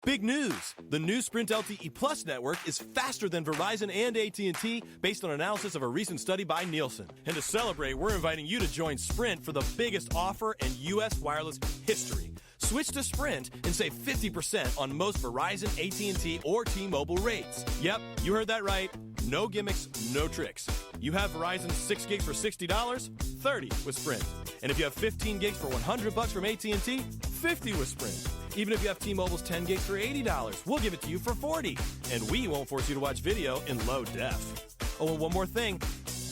Big news! The new Sprint LTE Plus network is faster than Verizon and AT&T based on analysis of a recent study by Nielsen. And to celebrate, we're inviting you to join Sprint for the biggest offer in U.S. wireless history. Switch to Sprint and save 50% on most Verizon, AT&T, or T-Mobile rates. Yep, you heard that right. No gimmicks, no tricks. You have Verizon 6 gigs for $60, $30 with Sprint. And if you have 15 gigs for $100 from AT&T, $50 with Sprint. Even if you have T-Mobile's 10 gigs for $80, we'll give it to you for $40. And we won't force you to watch video in low def. Oh, and one more thing.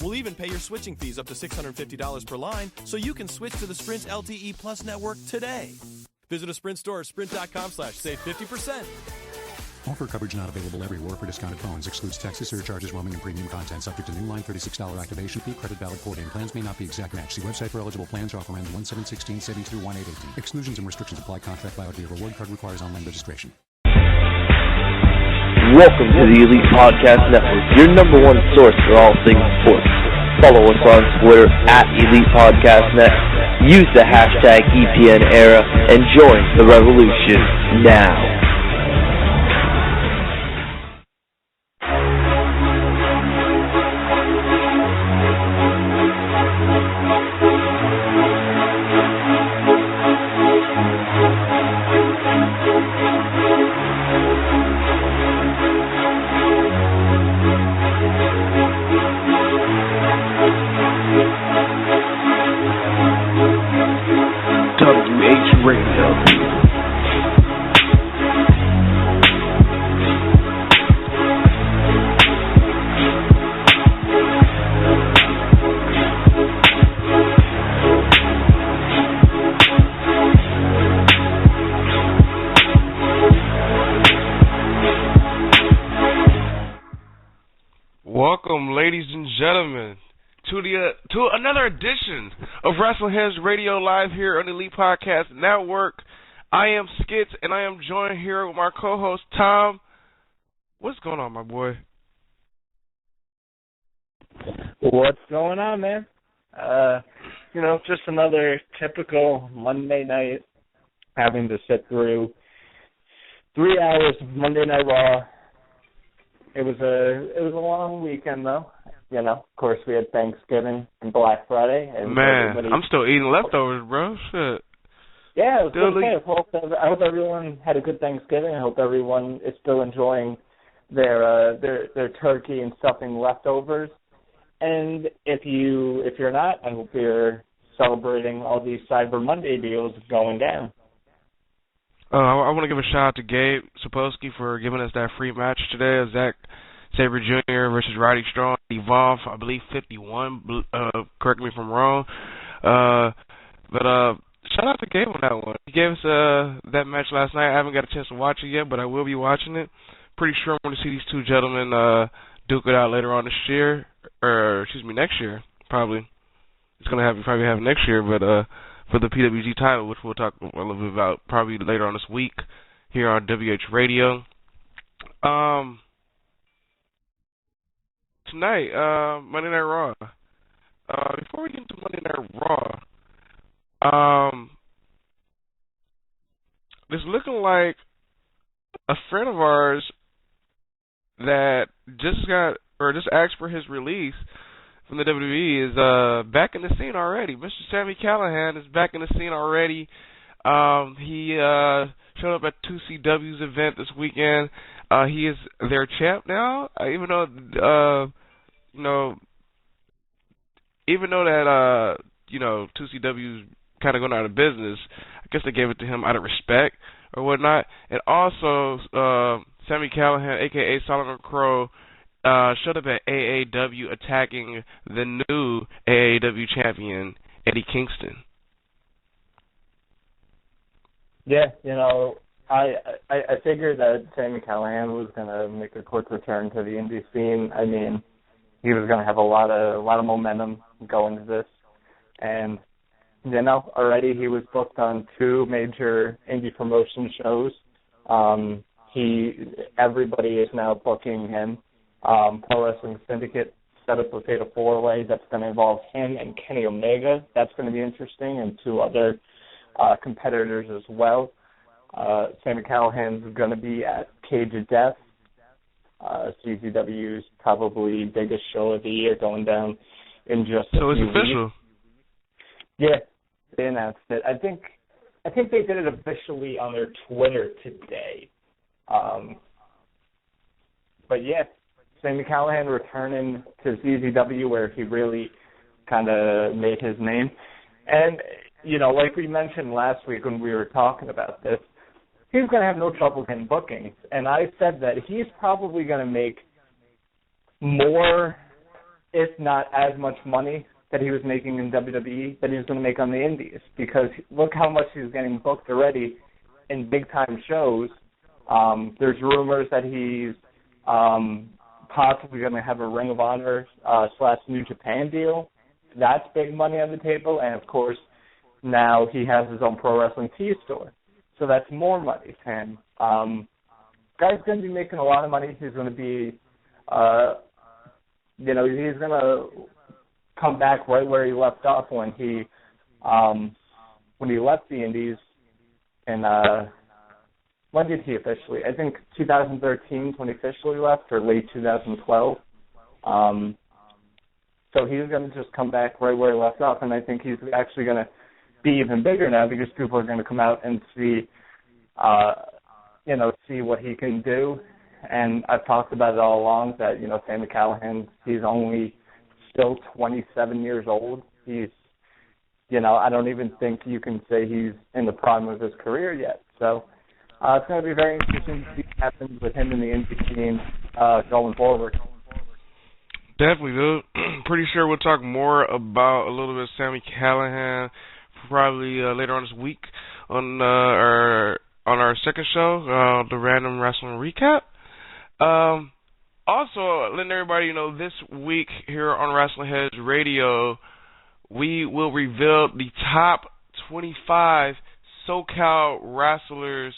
We'll even pay your switching fees up to $650 per line so you can switch to the Sprint LTE Plus network today. Visit a Sprint store or sprint.com/save 50%. Offer coverage not available everywhere for discounted phones. Excludes taxes, surcharges, roaming, and premium content. Subject to new line $36 activation fee. Credit valid 4-day plans may not be exact match. See website for eligible plans. Offer ends 1/7/16, savings through 1/8/18. Exclusions and restrictions apply. Contract valid via reward card requires online registration. Welcome to the Elite Podcast Network, your number one source for all things sports. Follow us on Twitter at Elite Podcast Net. Use the hashtag EPNERA and join the revolution now. Welcome, ladies and gentlemen, to another edition of WrestleHeads Radio Live here on the Elite Podcast Network. I am Skits, and I am joined here with my co-host Tom. What's going on, my boy? What's going on, man? Just another typical Monday night, having to sit through 3 hours of Monday Night Raw. It was a long weekend, though. Of course, we had Thanksgiving and Black Friday. And man, I'm still eating leftovers, bro. Shit. Yeah, it was okay. I hope everyone had a good Thanksgiving. I hope everyone is still enjoying their turkey and stuffing leftovers. And if you're not, I hope you're celebrating all these Cyber Monday deals going down. I want to give a shout out to Gabe Sapolsky for giving us that free match today. Zack Sabre Jr. versus Roddy Strong, Evolve, I believe 51. Correct me if I'm wrong. But shout out to Gabe on that one. He gave us that match last night. I haven't got a chance to watch it yet, but I will be watching it. Pretty sure I'm going to see these two gentlemen duke it out later on this year, or next year, probably. It's going to probably have next year, but for the PWG title, which we'll talk a little bit about probably later on this week here on WH Radio. Tonight, Monday Night Raw. Before we get into Monday Night Raw, it's looking like a friend of ours that just asked for his release from the WWE is back in the scene already. Mr. Sami Callihan is back in the scene already. He showed up at 2CW's event this weekend. He is their champ now, even though that 2CW's kind of going out of business. I guess they gave it to him out of respect or whatnot. And also, Sami Callihan, aka Solomon Crow, showed up at AAW attacking the new AAW champion, Eddie Kingston. Yeah, I figured that Sami Callihan was going to make a quick return to the indie scene. I mean, he was going to have a lot of momentum going to this. And, already he was booked on 2 major indie promotion shows. Everybody is now booking him. Pro Wrestling Syndicate set up a Fatal 4-Way that's going to involve him and Kenny Omega. That's going to be interesting, and 2 other competitors as well. Sami Callihan's going to be at Cage of Death, CZW's probably biggest show of the year, going down in just a few weeks. So it's official? Yeah, they announced it. I think they did it officially on their Twitter today. But yeah, Sami Callihan returning to CZW where he really kind of made his name. And, you know, like we mentioned last week when we were talking about this, he's going to have no trouble getting bookings. And I said that he's probably going to make more, if not as much money that he was making in WWE that he was going to make on the Indies. Because look how much he's getting booked already in big-time shows. There's rumors that he's possibly going to have a Ring of Honor / New Japan deal. That's big money on the table. And, of course, now he has his own Pro Wrestling Tees store. So that's more money to him. Guy's going to be making a lot of money. He's going to be, he's going to come back right where he left off when he left the Indies. And when did he officially? I think 2013 when he officially left, or late 2012. So he's going to just come back right where he left off, and I think he's actually going to be even bigger now because people are going to come out and see what he can do. And I've talked about it all along that, Sami Callihan, he's only still 27 years old. He's, I don't even think you can say he's in the prime of his career yet. So it's going to be very interesting to see what happens with him in the indie scene going forward. Definitely, dude. Pretty sure we'll talk more about a little bit of Sami Callihan probably later on this week on our second show, the Random Wrestling Recap. Also, letting everybody know, this week here on Wrestling Heads Radio, we will reveal the top 25 SoCal wrestlers,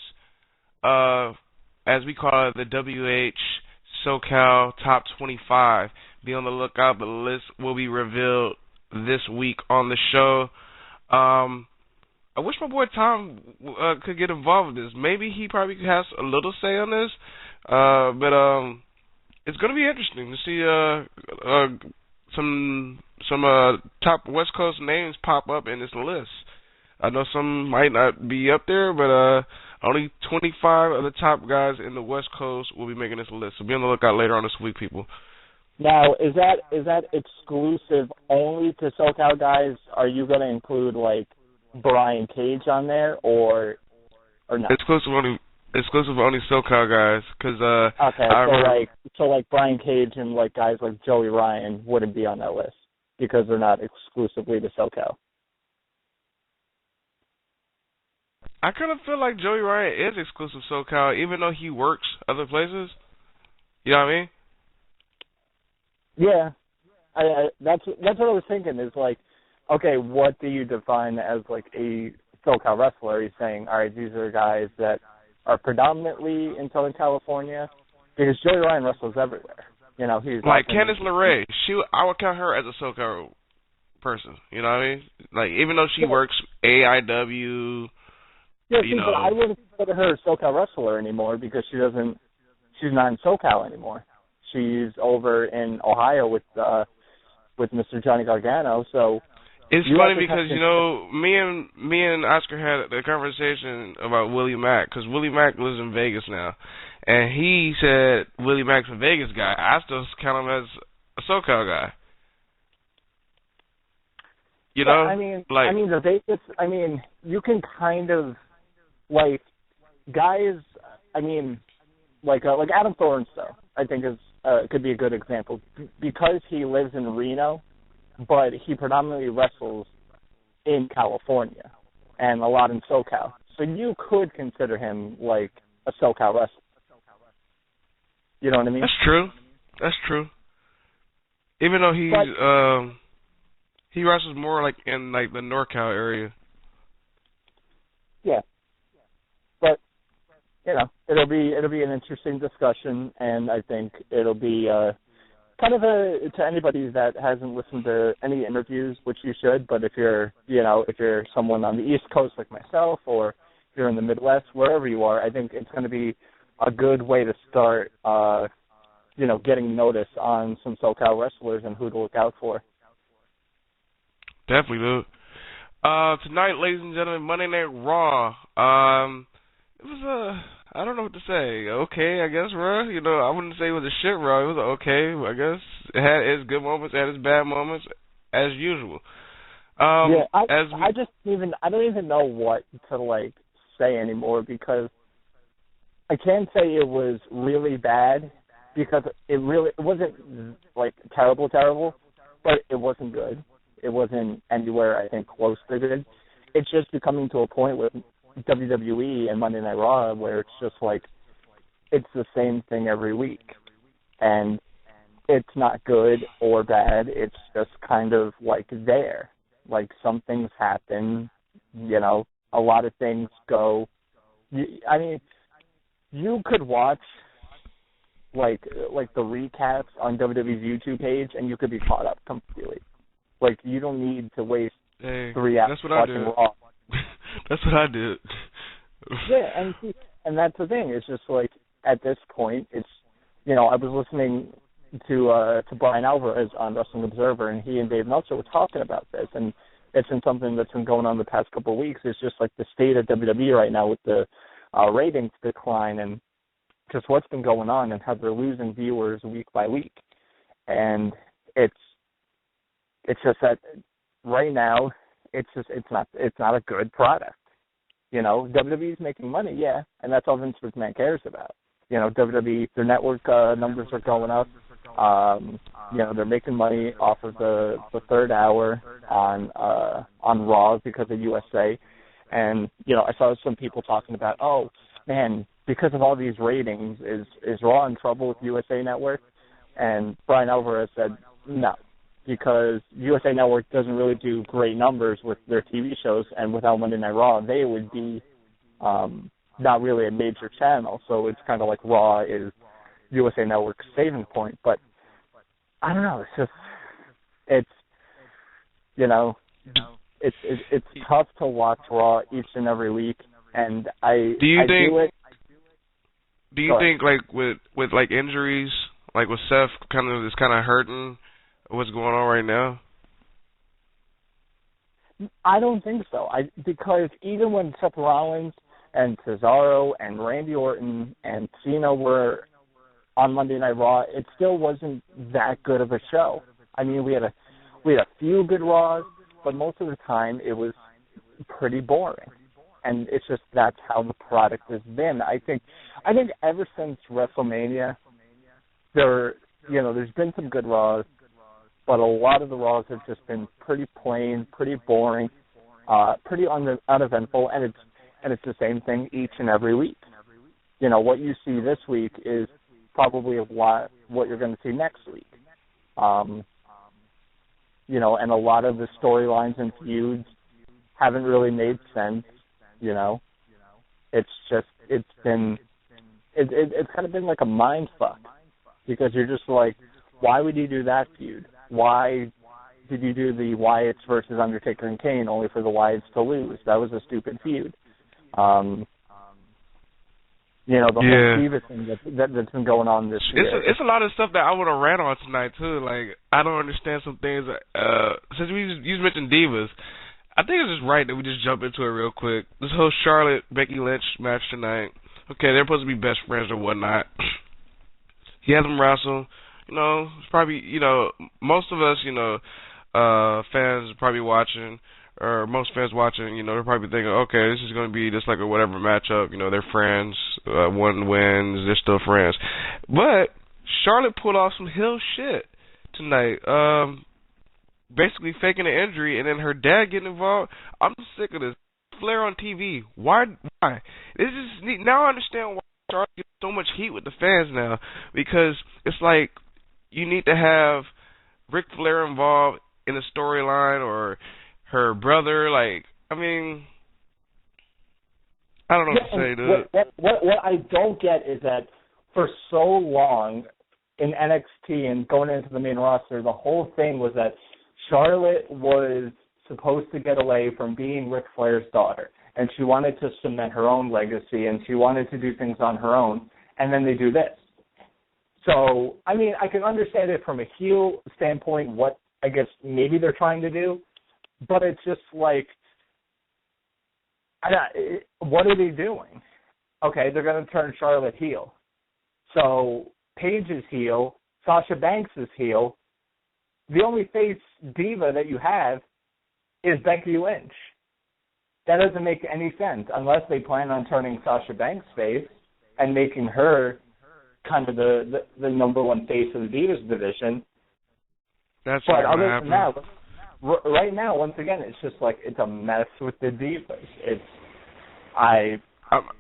as we call it, the WH SoCal Top 25. Be on the lookout. The list will be revealed this week on the show. I wish my boy Tom could get involved with this. Maybe he probably has a little say on this. But it's going to be interesting to see some top West Coast names pop up in this list. I know some might not be up there, but only 25 of the top guys in the West Coast will be making this list. So be on the lookout later on this week, people. Now, is that exclusive only to SoCal guys? Are you going to include like Brian Cage on there, or not? Exclusive only SoCal guys, because okay, so Brian Cage and like guys like Joey Ryan wouldn't be on that list because they're not exclusively to SoCal. I kind of feel like Joey Ryan is exclusive SoCal, even though he works other places. You know what I mean? Yeah, that's what I was thinking. Is like, okay, what do you define as like a SoCal wrestler? He's saying, all right, these are guys that are predominantly in Southern California, because Joey Ryan wrestles everywhere. He's like Candice LeRae. I would count her as a SoCal person. You know what I mean? Like, even though she works AIW. Yeah, but I wouldn't consider her a SoCal wrestler anymore because she's not in SoCal anymore. She's over in Ohio with Mr. Johnny Gargano. So it's funny because me and Oscar had a conversation about Willie Mack, because Willie Mack lives in Vegas now, and he said Willie Mack's a Vegas guy. I still count him as a SoCal guy. The Vegas. You can kind of like guys. Like Adam Thornstowe, I think is could be a good example because he lives in Reno, but he predominantly wrestles in California and a lot in SoCal. So you could consider him like a SoCal wrestler. You know what I mean? That's true. Even though he wrestles more like in like the NorCal area. Yeah. But it'll be an interesting discussion, and I think it'll be kind of to anybody that hasn't listened to any interviews, which you should. But if you're someone on the East Coast like myself, or you're in the Midwest, wherever you are, I think it's going to be a good way to start, getting notice on some SoCal wrestlers and who to look out for. Definitely, dude. Tonight, ladies and gentlemen, Monday Night Raw. It was I don't know what to say. Okay, I guess, Raw. I wouldn't say it was a shit Raw. It was okay, I guess. It had its good moments, it had its bad moments, as usual. I don't even know what to say anymore, because I can't say it was really bad, because it wasn't terrible, but it wasn't good. It wasn't anywhere, I think, close to good. It's just becoming to a point with WWE and Monday Night Raw where it's just it's the same thing every week. And it's not good or bad. It's just kind of there. Some things happen, a lot of things go. You could watch the recaps on WWE's YouTube page and you could be caught up completely. You don't need to waste 3 hours watching Raw. That's what I did. Yeah, and that's the thing. It's just at this point, it's I was listening to Brian Alvarez on Wrestling Observer, and he and Dave Meltzer were talking about this, and it's been something that's been going on the past couple of weeks. It's just the state of WWE right now with the ratings decline and just what's been going on and how they're losing viewers week by week, and it's just that right now it's not a good product. WWE's making money, yeah, and that's all Vince McMahon cares about. WWE, their network numbers are going up. They're making money off of the third hour on Raw because of USA. And, I saw some people talking about, oh, man, because of all these ratings, is Raw in trouble with USA Network? And Brian Alvarez said, no, because USA Network doesn't really do great numbers with their TV shows, and without Monday Night Raw, they would be not really a major channel. So it's kind of like Raw is USA Network's saving point. But I don't know. It's tough to watch Raw each and every week, and Do you think with injuries, with Seth is kind of hurting what's going on right now? I don't think so. Because even when Seth Rollins and Cesaro and Randy Orton and Cena were on Monday Night Raw, it still wasn't that good of a show. We had a few good Raws, but most of the time it was pretty boring. And it's just that's how the product has been. I think ever since WrestleMania, there's been some good Raws, but a lot of the Raws have just been pretty plain, pretty boring, pretty uneventful, and it's the same thing each and every week. What you see this week is probably what you're going to see next week. And a lot of the storylines and feuds haven't really made sense. It's kind of been like a mind fuck, because you're just why would you do that feud? Why did you do the Wyatts versus Undertaker and Kane only for the Wyatts to lose? That was a stupid feud. The whole Divas thing that's been going on this year. It's a lot of stuff that I would have ran on tonight, too. I don't understand some things. Since you mentioned Divas, I think it's just right that we just jump into it real quick. This whole Charlotte-Becky Lynch match tonight. Okay, they're supposed to be best friends or whatnot. He had them wrestle. It's probably, most of us, fans probably watching, or most fans watching, they're probably thinking, okay, this is going to be just like a whatever matchup. They're friends. One wins. They're still friends. But Charlotte pulled off some heel shit tonight. Basically faking an injury, and then her dad getting involved. I'm sick of this. Flair on TV. Why? This is now I understand why Charlotte gets so much heat with the fans now, because it's you need to have Ric Flair involved in the storyline, or her brother. I don't know what to say, dude. What I don't get is that for so long in NXT and going into the main roster, the whole thing was that Charlotte was supposed to get away from being Ric Flair's daughter. and she wanted to cement her own legacy, and she wanted to do things on her own, and then they do this. So, I mean, I can understand it from a heel standpoint, what I guess maybe they're trying to do, but it's just like, what are they doing? Okay, they're going to turn Charlotte heel. So, Paige is heel, Sasha Banks is heel. The only face diva that you have is Becky Lynch. That doesn't make any sense unless they plan on turning Sasha Banks face and making her kind of the number one face of the Divas division. That's but not other happen. than that, right now, once again, it's just like it's a mess with the Divas. I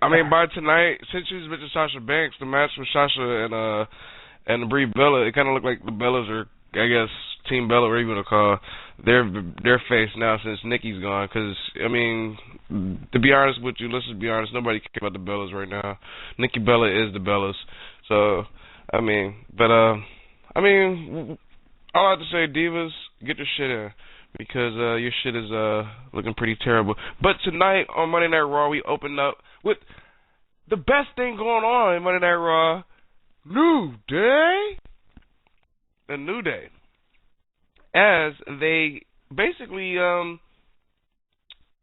mean, by tonight, since she's with Sasha Banks, the match with Sasha and Brie Bella, it kind of looked like the Bellas are, I guess, Team Bella, or even a call, their face now since Nikki's gone. Because, I mean, to be honest with you, let's just be honest, nobody cares about the Bellas right now. Nikki Bella is the Bellas. So, I mean, but, all I have to say, Divas, get your shit in. Because your shit is looking pretty terrible. But tonight on Monday Night Raw, we opened up with the best thing going on in Monday Night Raw, New Day. The New Day. As they basically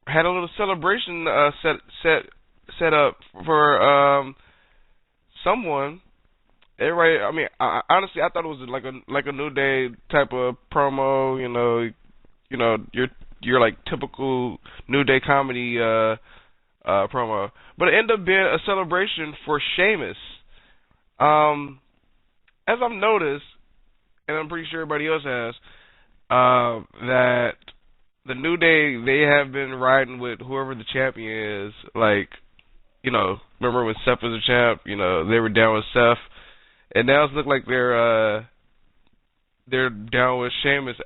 had a little celebration set up for Someone. Everybody, I mean, honestly, I thought it was like a New Day type of promo. You know, your like typical New Day comedy promo, but it ended up being a celebration for Sheamus. As I've noticed, and I'm pretty sure everybody else has, that the New Day, they have been riding with whoever the champion is. Like, remember when Seth was a champ? They were down with Seth, and now it looks like they're down with Sheamus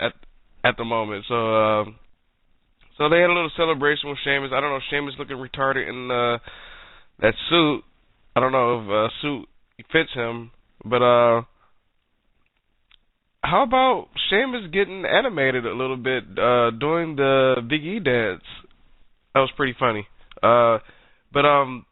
at the moment. So they had a little celebration with Sheamus. I don't know, Sheamus looking retarded in that suit. I don't know if a suit fits him, but how about Sheamus getting animated a little bit doing the Big E dance? That was pretty funny. But long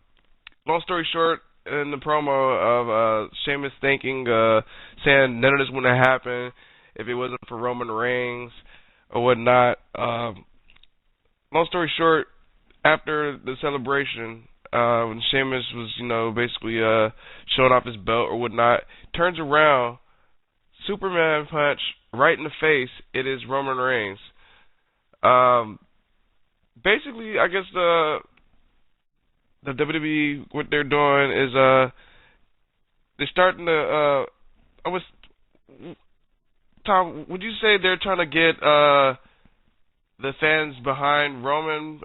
story short, in the promo of Sheamus saying none of this wouldn't have happened if it wasn't for Roman Reigns or whatnot. Long story short, after the celebration, when Sheamus was, basically showing off his belt or whatnot, turns around, Superman punch right in the face. It is Roman Reigns. Basically, I guess the WWE, what they're doing is they're starting to. Tom, would you say they're trying to get the fans behind Roman?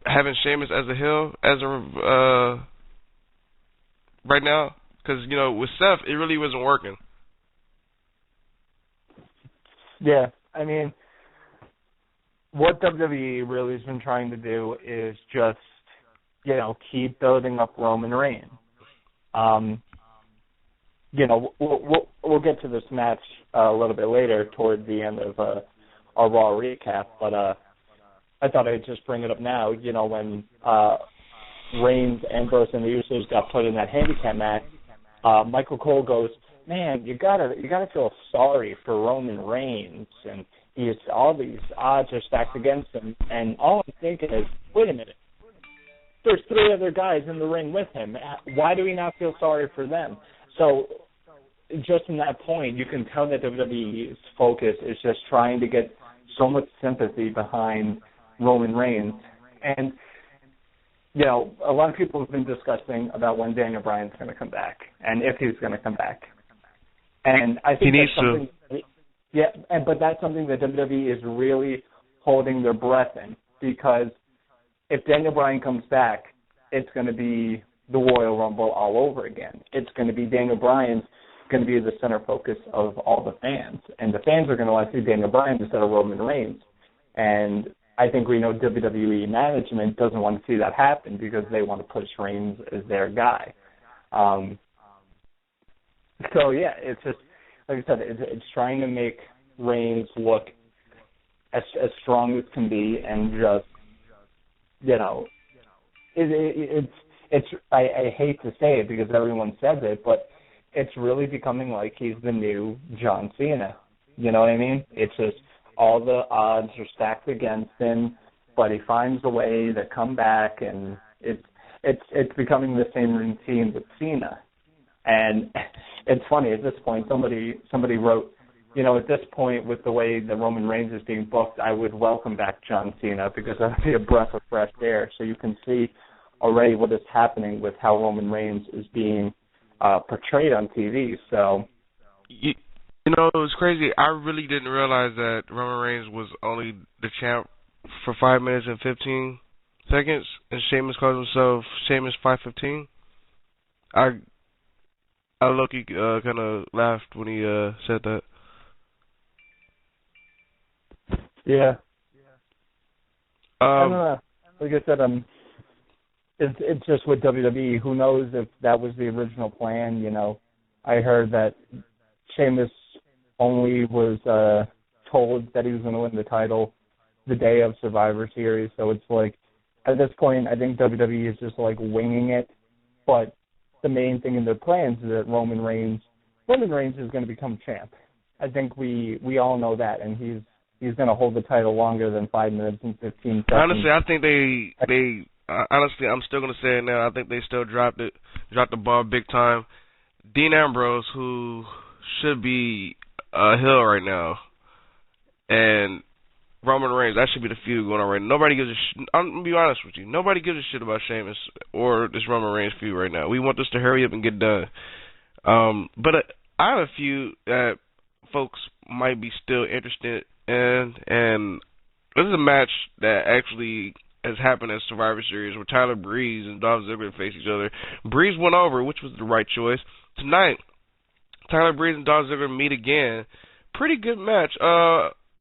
Having Sheamus as a heel right now, because with Seth, it really wasn't working. Yeah, I mean, what WWE really has been trying to do is just, keep building up Roman Reigns. We'll get to this match a little bit later toward the end of our Raw recap, but I thought I'd just bring it up now. When Reigns, Ambrose, and the Usos got put in that handicap match, Michael Cole goes, "Man, you gotta feel sorry for Roman Reigns, and all these odds are stacked against him." And all I'm thinking is, wait a minute, there's 3 other guys in the ring with him. Why do we not feel sorry for them? So, just from that point, you can tell that WWE's focus is just trying to get so much sympathy behind Roman Reigns. And, a lot of people have been discussing about when Daniel Bryan's going to come back and if he's going to come back. And I think he needs to. Yeah, but that's something that WWE is really holding their breath in, because if Daniel Bryan comes back, it's going to be the Royal Rumble all over again. It's going to be Daniel Bryan's going to be the center focus of all the fans, and the fans are going to want to see Daniel Bryan instead of Roman Reigns. And I think we know WWE management doesn't want to see that happen because they want to push Reigns as their guy. So yeah, it's just like I said, it's trying to make Reigns look as strong as can be, and just you know, it's I hate to say it because everyone says it, but it's really becoming like he's the new John Cena. You know what I mean? It's just all the odds are stacked against him, but he finds a way to come back, and it's becoming the same routine with Cena. And it's funny, at this point, somebody wrote, you know, at this point, with the way the Roman Reigns is being booked, I would welcome back John Cena because that would be a breath of fresh air. So you can see already what is happening with how Roman Reigns is being portrayed on TV. So, you know, it was crazy. I really didn't realize that Roman Reigns was only the champ for 5 minutes and 15 seconds, and Sheamus calls himself Sheamus 515. I low-key kind of laughed when he said that. Yeah. I don't know. Like I said, it's just with WWE. Who knows if that was the original plan? You know, I heard that Sheamus only was told that he was going to win the title the day of Survivor Series. So it's like, at this point, I think WWE is just like winging it. But the main thing in their plans is that Roman Reigns is going to become champ. I think we all know that, and he's going to hold the title longer than 5 minutes and 15 seconds. Honestly, I think they honestly, I'm still going to say it now. I think they still dropped the ball big time. Dean Ambrose, who should be a heel right now, and Roman Reigns, that should be the feud going on right now. Nobody gives a shit. I'm going to be honest with you. Nobody gives a shit about Sheamus or this Roman Reigns feud right now. We want this to hurry up and get done. But I have a few that folks might be still interested in, and this is a match that actually has happened at Survivor Series where Tyler Breeze and Dolph Ziggler face each other. Breeze went over, which was the right choice. Tonight, Tyler Breeze and Dolph Ziggler meet again. Pretty good match.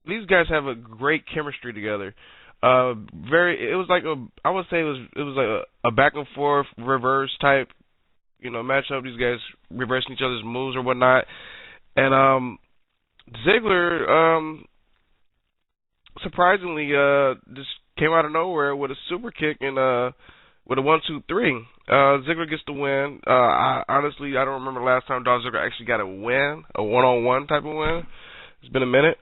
These guys have a great chemistry together. It was like a back and forth reverse type, you know, matchup. These guys reversing each other's moves or whatnot. And Ziggler surprisingly just came out of nowhere with a super kick and with a 1-2-3. Ziggler gets the win. Honestly, I don't remember the last time Dolph Ziggler actually got a win, a one-on-one type of win. It's been a minute.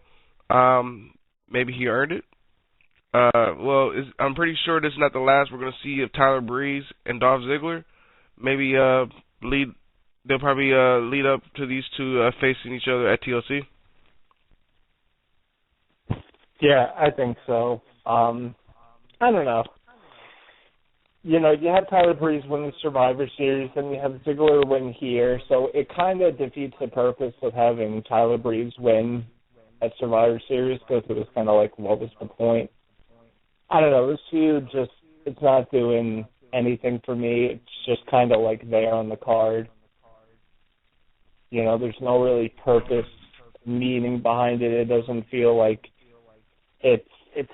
Maybe he earned it. I'm pretty sure this is not the last we're going to see of Tyler Breeze and Dolph Ziggler. Maybe they'll probably lead up to these two facing each other at TLC. Yeah, I think so. I don't know. You know, you have Tyler Breeze win the Survivor Series, and you have Ziggler win here, so it kind of defeats the purpose of having Tyler Breeze win at Survivor Series because it was kind of like, what was the point? I don't know. This feud it's not doing anything for me. It's just kind of like there on the card. You know, there's no really purpose, meaning behind it. It doesn't feel like it's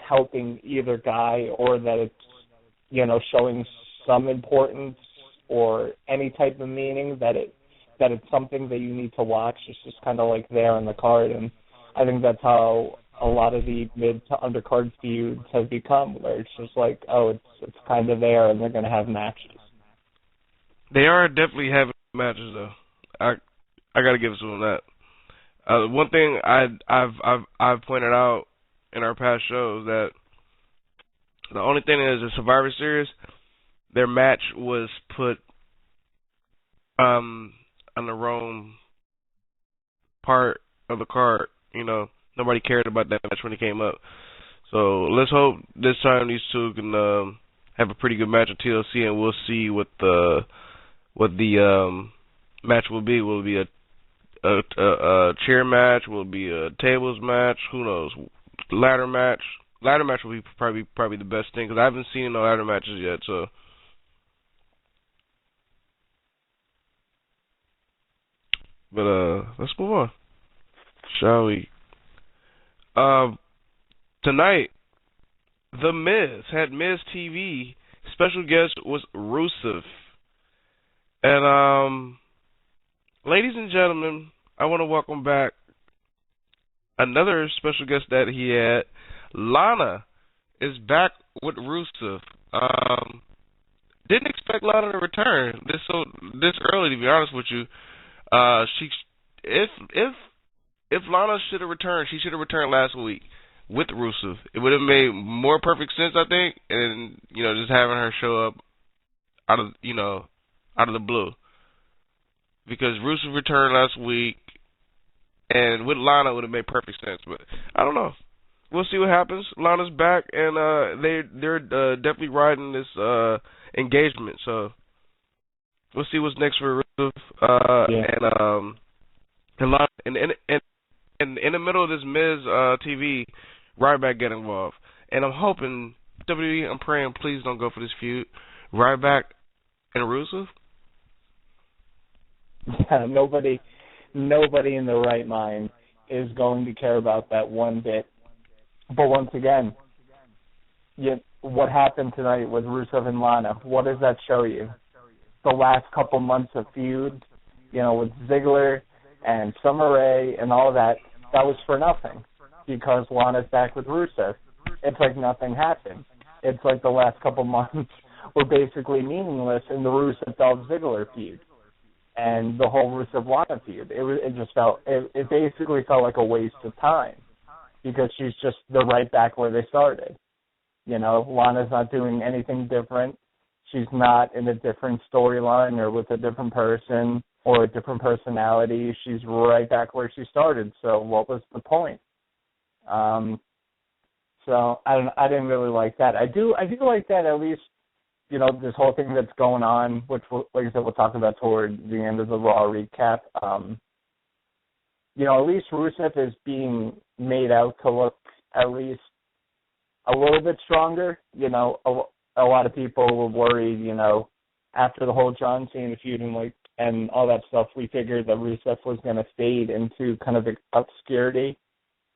helping either guy or that it's, you know, showing some importance or any type of meaning that it's something that you need to watch. It's just kind of like there on the card, and I think that's how a lot of the mid to undercard feuds have become, where it's just like, oh, it's kind of there, and they're going to have matches. They are definitely having matches, though. I got to give it to them that. One thing I've pointed out in our past shows that the only thing is the Survivor Series, their match was put on the wrong part of the card. You know, nobody cared about that match when it came up. So let's hope this time these two can have a pretty good match at TLC, and we'll see what the match will be. Will it be a chair match? Will it be a tables match? Who knows? Ladder match. Ladder match will be probably the best thing because I haven't seen no ladder matches yet. So, but let's move on, shall we? Tonight, The Miz had Miz TV. Special guest was Rusev. And ladies and gentlemen, I want to welcome back another special guest that he had. Lana is back with Rusev. Didn't expect Lana to return this early. To be honest with you, if Lana should have returned, she should have returned last week with Rusev. It would have made more perfect sense, I think, and just having her show up out of the blue, because Rusev returned last week, and with Lana it would have made perfect sense. But I don't know. We'll see what happens. Lana's back, and they're definitely riding this engagement. So we'll see what's next for Rusev. And Lana, and in the middle of this Miz TV, Ryback get involved, and I'm hoping WWE. I'm praying, please don't go for this feud. Ryback and Rusev. Yeah, nobody in their right mind is going to care about that one bit. But once again, what happened tonight with Rusev and Lana? What does that show you? The last couple months of feud, with Ziggler and Summer Rae and all that was for nothing because Lana's back with Rusev. It's like nothing happened. It's like the last couple months were basically meaningless in the Rusev-Dolph Ziggler feud and the whole Rusev-Lana feud. It basically felt like a waste of time because she's just right back where they started. Lana's not doing anything different. She's not in a different storyline or with a different person or a different personality. She's right back where she started. So what was the point? So I didn't really like that. I do like that at least. This whole thing that's going on, which, like I said, we'll talk about toward the end of the Raw recap. At least Rusev is being made out to look at least a little bit stronger. A lot of people were worried, after the whole John Cena feud and all that stuff, we figured that Rusev was going to fade into kind of obscurity.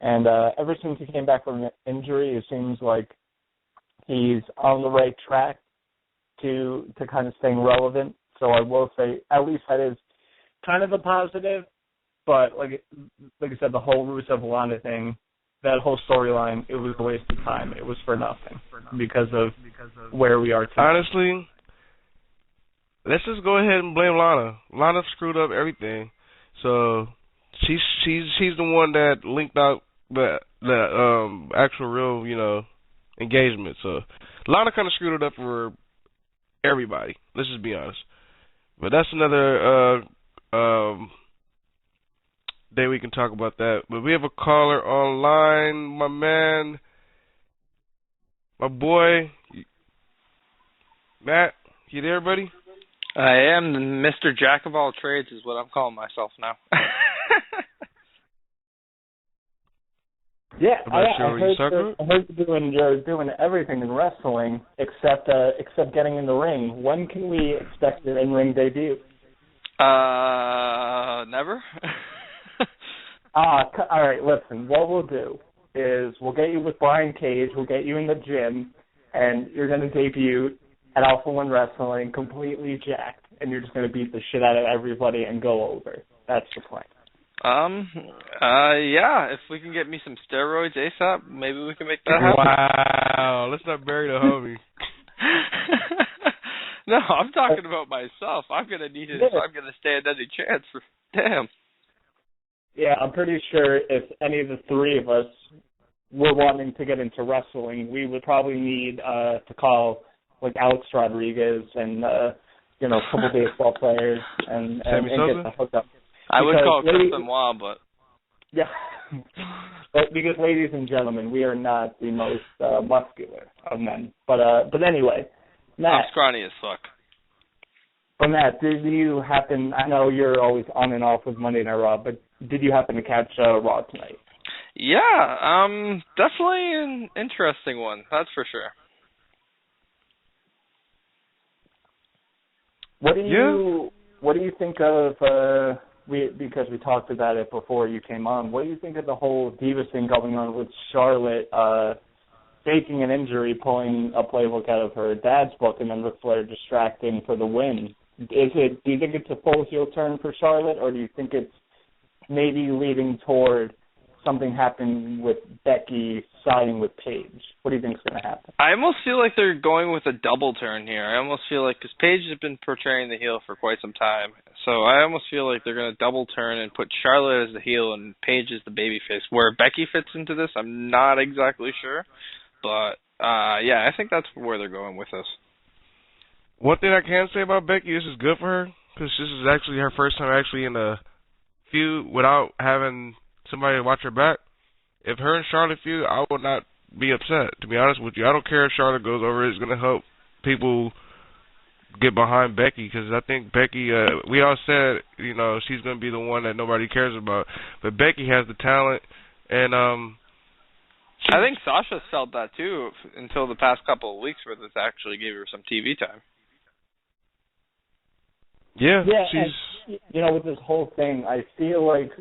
And ever since he came back from an injury, it seems like he's on the right track to kind of staying relevant. So I will say at least that is kind of a positive. But like I said, the whole Rusev Lana thing, that whole storyline, it was a waste of time. It was for nothing because of where we are today. Honestly, let's just go ahead and blame Lana. Lana screwed up everything. So she's the one that linked out the actual real engagement. So Lana kind of screwed it up for everybody. Let's just be honest. But that's another day we can talk about that. But we have a caller online, my man, my boy, Matt. You there, buddy? I am Mr. Jack of all trades is what I'm calling myself now. Yeah, I heard you're doing everything in wrestling except getting in the ring. When can we expect your in-ring debut? Never. All right, listen, what we'll do is we'll get you with Brian Cage, we'll get you in the gym, and you're going to debut at Alpha One Wrestling completely jacked, and you're just going to beat the shit out of everybody and go over. That's the plan. Yeah, if we can get me some steroids ASAP, maybe we can make that happen. Wow, let's not bury the homie. No, I'm talking about myself. I'm going to need it if I'm going to stand any chance. Damn. Yeah, I'm pretty sure if any of the three of us were wanting to get into wrestling, we would probably need to call like Alex Rodriguez and a couple baseball players and get the hookup. I would call Chris Benoit, but yeah, because ladies and gentlemen, we are not the most muscular of men. But anyway, Matt, I'm scrawny as fuck. But Matt, did you happen? I know you're always on and off with Monday Night Raw, but did you happen to catch Raw tonight? Yeah, definitely an interesting one. That's for sure. What do you think of? Because we talked about it before you came on. What do you think of the whole Divas thing going on with Charlotte faking an injury, pulling a playbook out of her dad's book, and then Ric Flair distracting for the win? Do you think it's a full heel turn for Charlotte, or do you think it's maybe leading toward something happen with Becky siding with Paige. What do you think is going to happen? I almost feel like they're going with a double turn here. I almost feel like, because Paige has been portraying the heel for quite some time, so I almost feel like they're going to double turn and put Charlotte as the heel and Paige as the babyface. Where Becky fits into this, I'm not exactly sure, but yeah, I think that's where they're going with this. One thing I can say about Becky, this is good for her, because this is actually her first time actually in a feud without having somebody to watch her back. If her and Charlotte feud, I would not be upset, to be honest with you. I don't care if Charlotte goes over. It's going to help people get behind Becky, because I think Becky, we all said, you know, she's going to be the one that nobody cares about. But Becky has the talent, and I think Sasha's felt that too until the past couple of weeks where this actually gave her some TV time. Yeah, she's... You know, with this whole thing, I feel like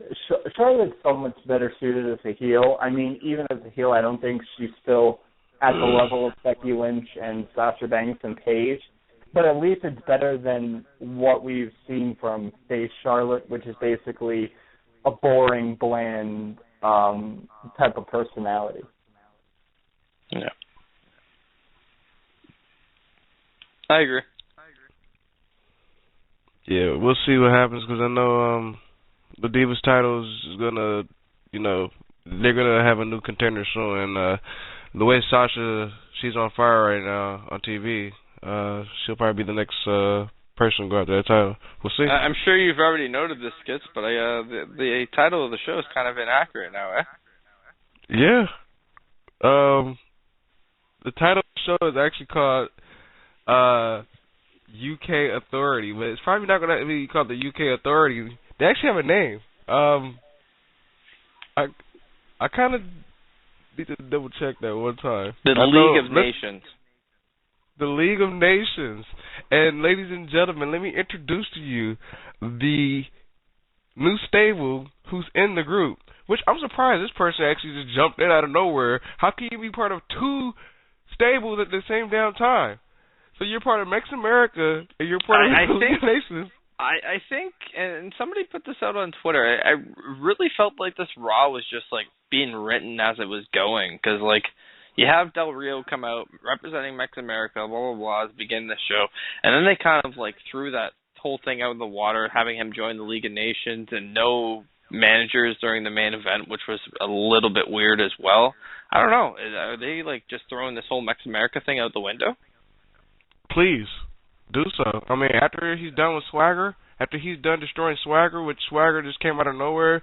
Charlotte's so much better suited as a heel. I mean, even as a heel, I don't think she's still at the level of Becky Lynch and Sasha Banks and Paige. But at least it's better than what we've seen from face Charlotte, which is basically a boring, bland type of personality. Yeah. I agree. Yeah, we'll see what happens, because I know the Divas titles is going to, you know, they're going to have a new contender soon. And the way Sasha, she's on fire right now on TV, she'll probably be the next person to go after that title. We'll see. I'm sure you've already noted this, Skits, but the title of the show is kind of inaccurate now, eh? Yeah. The title of the show is actually called UK Authority, but it's probably not going to be called the UK Authority. They actually have a name. I kind of need to double check that one time. The League of Nations. The League of Nations. And ladies and gentlemen, let me introduce to you the new stable who's in the group, which I'm surprised this person actually just jumped in out of nowhere. How can you be part of two stables at the same damn time? So you're part of Mex America, and you're part of the League of Nations. I think, and somebody put this out on Twitter, I really felt like this Raw was just, like, being written as it was going. Because, like, you have Del Rio come out representing Mex America, blah, blah, blah, at the beginning of the show. And then they kind of, like, threw that whole thing out of the water, having him join the League of Nations and no managers during the main event, which was a little bit weird as well. I don't know. Are they, like, just throwing this whole Mex America thing out the window? Please, do so. I mean, after he's done with Swagger, after he's done destroying Swagger, which Swagger just came out of nowhere,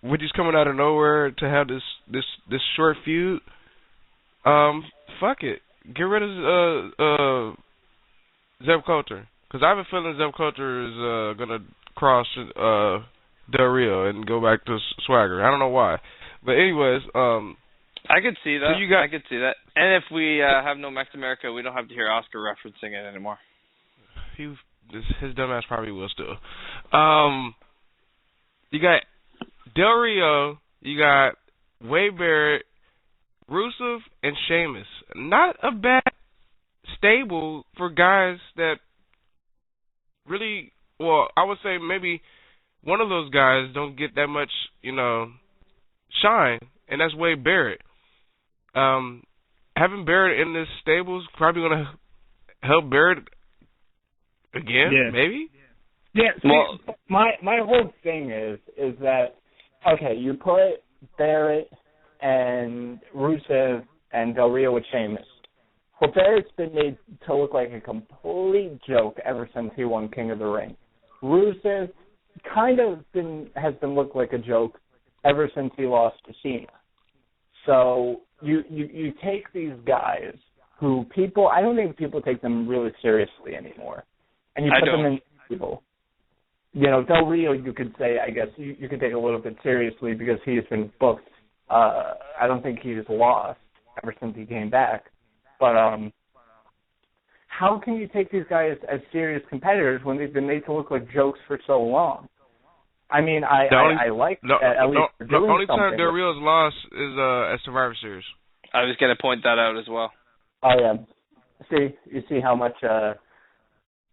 which is coming out of nowhere to have this short feud, fuck it. Get rid of Zeb Coulter. Because I have a feeling Zeb Coulter is going to cross Del Rio and go back to Swagger. I don't know why. But anyways, I could see that. So I could see that. And if we have no Mex America, we don't have to hear Oscar referencing it anymore. His dumbass probably will still. You got Del Rio, you got Wade Barrett, Rusev, and Sheamus. Not a bad stable for guys that really, well, I would say maybe one of those guys don't get that much, you know, shine, and that's Wade Barrett. Having Barrett in this stable is probably going to help Barrett again, maybe? Yeah, see, well, my whole thing is that, okay, you put Barrett and Rusev and Del Rio with Sheamus. Well, Barrett's been made to look like a complete joke ever since he won King of the Ring. Rusev has been looked like a joke ever since he lost to Cena. So you take these guys who I don't think people take them really seriously anymore, and you put them in people. You know, Del Rio, you could say, I guess, you could take a little bit seriously because he's been booked. I don't think he's lost ever since he came back. But how can you take these guys as serious competitors when they've been made to look like jokes for so long? I mean, I like that at least they're doing the only something. time Del Rio's lost is at Survivor Series. I was going to point that out as well. Oh, yeah. You see how much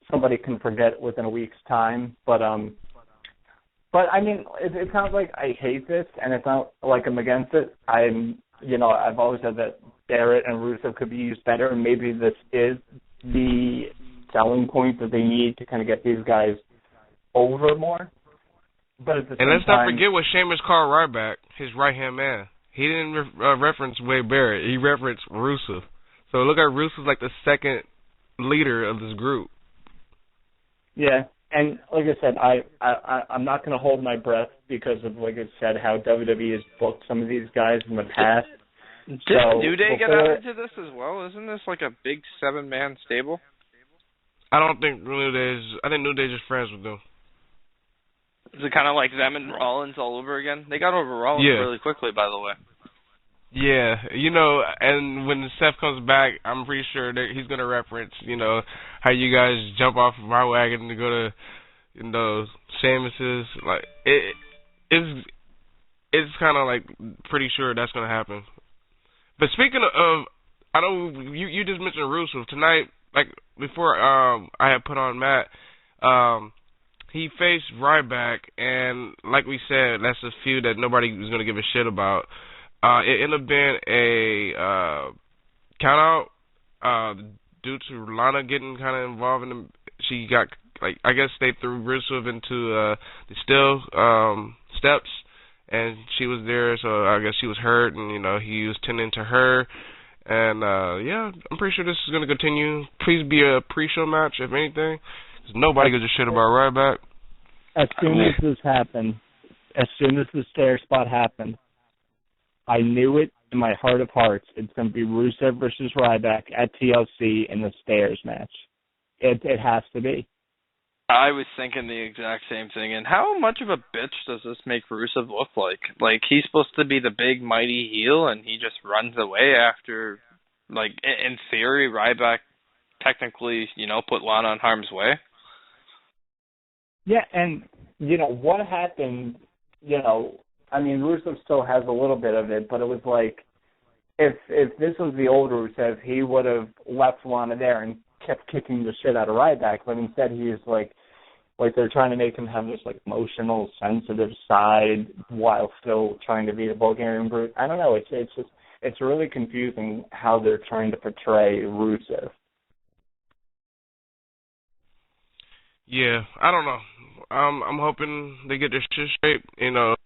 somebody can forget within a week's time. But But I mean, it's not like I hate this, and it's not like I'm against it. I've always said that Barrett and Rusev could be used better, and maybe this is the selling point that they need to kind of get these guys over more. But at the same and let's time, not forget what Sheamus called Ryback, his right-hand man. He didn't reference Wade Barrett. He referenced Rusev. So look at Rusev's like the second leader of this group. Yeah, and like I said, I'm not going to hold my breath because of, like I said, how WWE has booked some of these guys in the past. Did So New Day get before- added to this as well? Isn't this like a big 7-man stable? I don't think New Day is. I think New Day is just friends with them. Is it kind of like them and Rollins all over again? They got over Rollins really quickly, by the way. Yeah, and when Seth comes back, I'm pretty sure that he's gonna reference, how you guys jump off of my wagon to go to, Sheamus's. Like it's kind of like pretty sure that's gonna happen. But speaking of, I know you just mentioned Rusev tonight. Like before, I had put on Matt. He faced Ryback, and like we said, that's a feud that nobody was gonna give a shit about. It ended up being a count out due to Lana getting kind of involved in them. She got, I guess they threw Rusev into the steel steps, and she was there, so I guess she was hurt, and, he was tending to her. And, I'm pretty sure this is going to continue. Please be a pre-show match, if anything. 'Cause nobody gives a shit about Ryback. As soon as this happened, as soon as the stair spot happened, I knew it in my heart of hearts. It's going to be Rusev versus Ryback at TLC in the stairs match. It has to be. I was thinking the exact same thing. And how much of a bitch does this make Rusev look like? Like, he's supposed to be the big, mighty heel, and he just runs away after, like, in theory, Ryback technically, put Lana in harm's way. Yeah, and, what happened, Rusev still has a little bit of it, but it was like, if this was the old Rusev, he would have left Lana there and kept kicking the shit out of Ryback, but instead he's like they're trying to make him have this like emotional, sensitive side while still trying to be a Bulgarian brute. I don't know. It's really confusing how they're trying to portray Rusev. Yeah, I don't know. I'm hoping they get their shit straight, and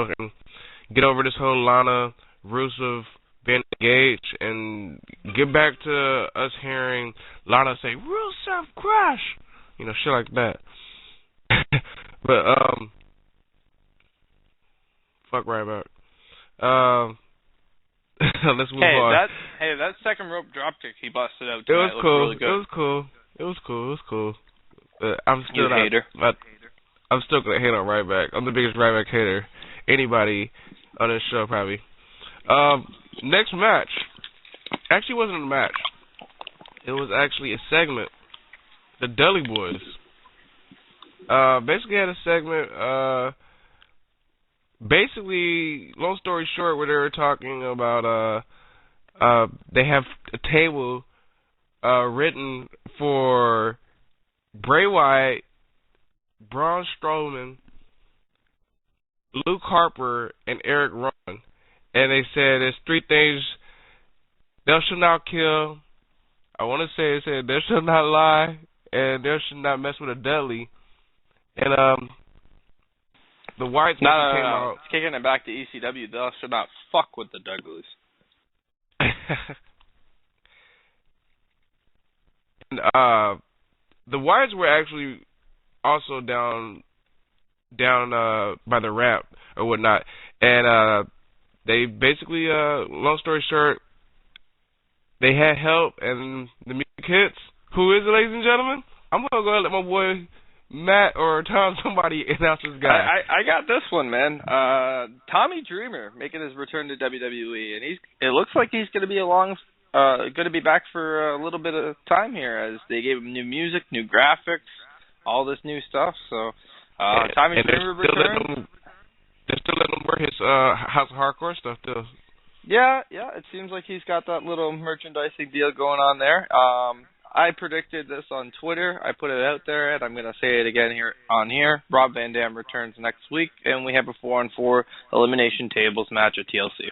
get over this whole Lana Rusev being engaged and get back to us hearing Lana say Rusev crash, shit like that. But fuck Ryback. Let's move on. That second rope dropkick he busted out It tonight was cool. really good. It was cool. I'm still hater. I'm still gonna hate on Ryback. I'm the biggest Ryback hater. Anybody on this show probably. Next match actually wasn't a match. It was actually a segment. The Dudley Boys basically had a segment. Basically, long story short, where they were talking about they have a table written for Bray Wyatt, Braun Strowman, Luke Harper, and Eric Rowan. And they said there's 3 things: thou shalt not kill. I want to say it said thou shalt not lie, and thou shalt not mess with a Dudley. And the Wyatts came out. It's kicking it back to ECW. Thou shalt not fuck with the Dudleys. And the Wyatts were actually also down by the ramp or whatnot, and they basically, long story short, they had help, and the music hits. Who is it, ladies and gentlemen? I'm gonna go ahead and let my boy Matt or Tom, somebody announce this guy. I got this one, man. Tommy Dreamer making his return to WWE, and it looks like he's gonna be going to be back for a little bit of time here, as they gave him new music, new graphics, all this new stuff. So Tommy Dreamer returns. They're still letting him wear his House of Hardcore stuff too. Yeah, it seems like he's got that little merchandising deal going on there. I predicted this on Twitter. I put it out there, and I'm going to say it again here. Rob Van Dam returns next week, and we have a 4-on-4 elimination tables match at TLC.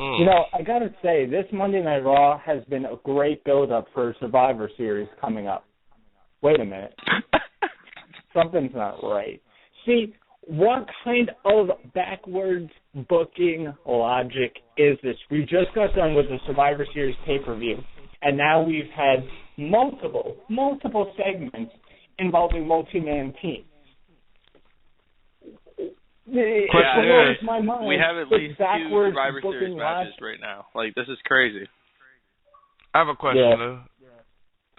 You know, I got to say, this Monday Night Raw has been a great build-up for Survivor Series coming up. Wait a minute. Something's not right. See, what kind of backwards booking logic is this? We just got done with the Survivor Series pay-per-view, and now we've had multiple segments involving multi-man teams. My mind. We have at least 2 Survivor booking Series matches right now. Like, this is crazy. I have a question, though.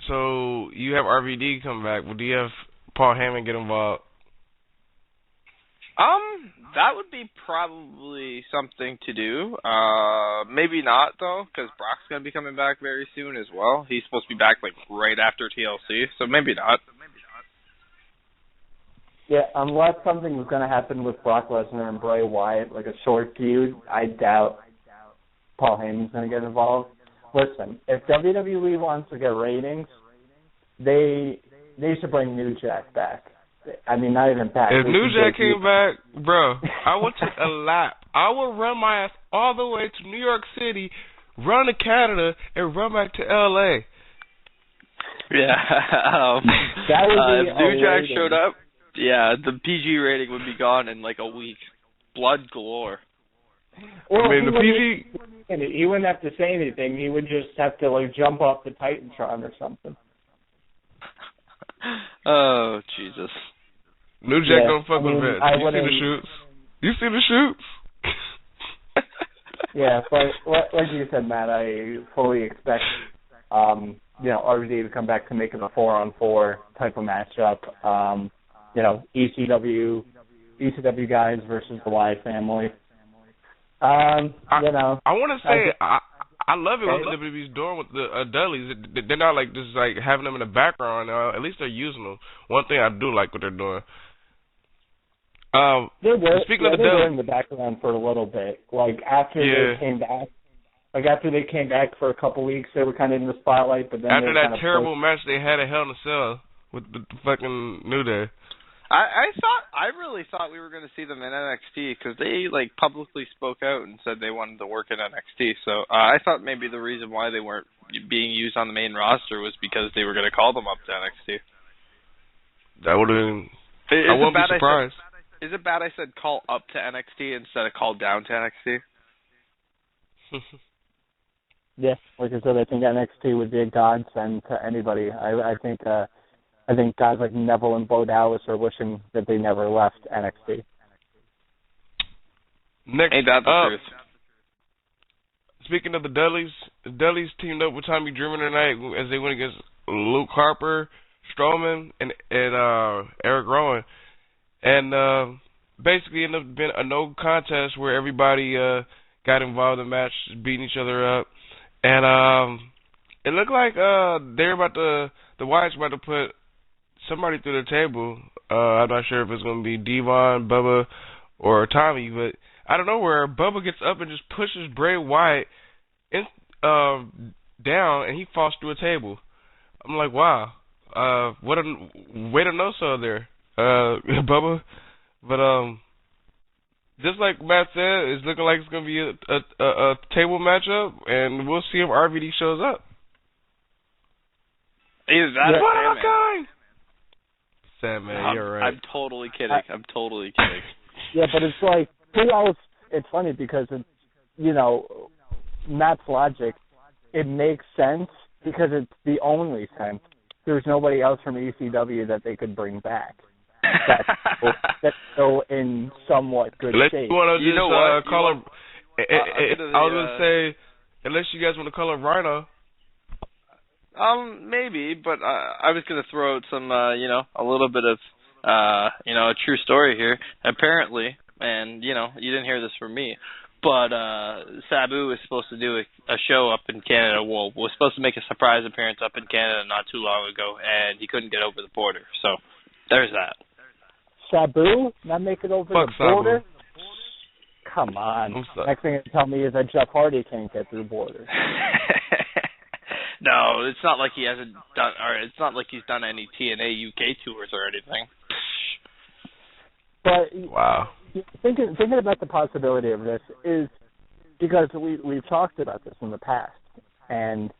So, you have RVD come back. Well, do you have Paul Heyman get involved? That would be probably something to do. Maybe not, though, because Brock's going to be coming back very soon as well. He's supposed to be back, like, right after TLC, so maybe not. Yeah, unless something was going to happen with Brock Lesnar and Bray Wyatt, like a short feud, I doubt Paul Heyman's going to get involved. Listen, if WWE wants to get ratings, they should bring New Jack back. I mean, not even back. If New Jack came back, bro, I would take a lap. I would run my ass all the way to New York City, run to Canada, and run back to L.A. Yeah. That would be if New Jack rating. showed up, yeah, the PG rating would be gone in like a week. Blood galore. Well, I mean, the PG... He wouldn't have to say anything. He would just have to, like, jump off the Titantron or something. Oh, Jesus. New Jack don't fuck with Vince. You see the shoots? You see the shoots? Yeah, but like you said, Matt, I fully expect, RVD to come back to make it a 4-on-4 type of matchup. ECW guys versus the Wyatt family. I want to say I love it what the WWE's doing with the Dudleys. They're not like just like having them in the background. At least they're using them. One thing I do like what they're doing. Speaking of the they were Dudleys, in the background for a little bit. Like after they came back. Like after they came back for a couple weeks, they were kind of in the spotlight. But then after that terrible match they had at Hell in a Cell with the fucking New Day. I really thought we were going to see them in NXT because they like publicly spoke out and said they wanted to work in NXT. So I thought maybe the reason why they weren't being used on the main roster was because they were going to call them up to NXT. That would have been. I won't be surprised. Is it bad I said call up to NXT instead of call down to NXT? Yeah, like I said, I think NXT would be a godsend to anybody. I think guys like Neville and Bo Dallas are wishing that they never left NXT. Next Ain't that the truth? Speaking of the Dudleys teamed up with Tommy Dreamer tonight as they went against Luke Harper, Strowman, and Eric Rowan. And basically ended up being a no contest where everybody got involved in the match, beating each other up. And it looked like the Wyatts were about to put somebody through the table. I'm not sure if it's going to be Devon, Bubba, or Tommy, but out of nowhere, Bubba gets up and just pushes Bray Wyatt down, and he falls through a table. I'm like, wow, what a way to know-so there, Bubba. But just like Matt said, it's looking like it's going to be a table matchup, and we'll see if RVD shows up. Either that or what Sandman. am I going? Sandman, you're right. I'm totally kidding. I'm totally kidding. Yeah, but it's like, who else? It's funny because, Matt's logic, it makes sense because it's the only sense. There's nobody else from ECW that they could bring back. That's still in somewhat good shape. You want to You know what? call him? I was going to say, unless you guys want to call him Rhino. Maybe, but I was going to throw out some, a little bit of, a true story here. Apparently, and, you didn't hear this from me, but Sabu was supposed to do a show up in Canada. Well, was supposed to make a surprise appearance up in Canada not too long ago, and he couldn't get over the border. So, there's that. Sabu not make it over the border? Come on. Next thing you tell me is that Jeff Hardy can't get through the border. No, it's not like he hasn't done, or it's not like he's done any TNA UK tours or anything. But Wow. thinking about the possibility of this is because we've talked about this in the past, and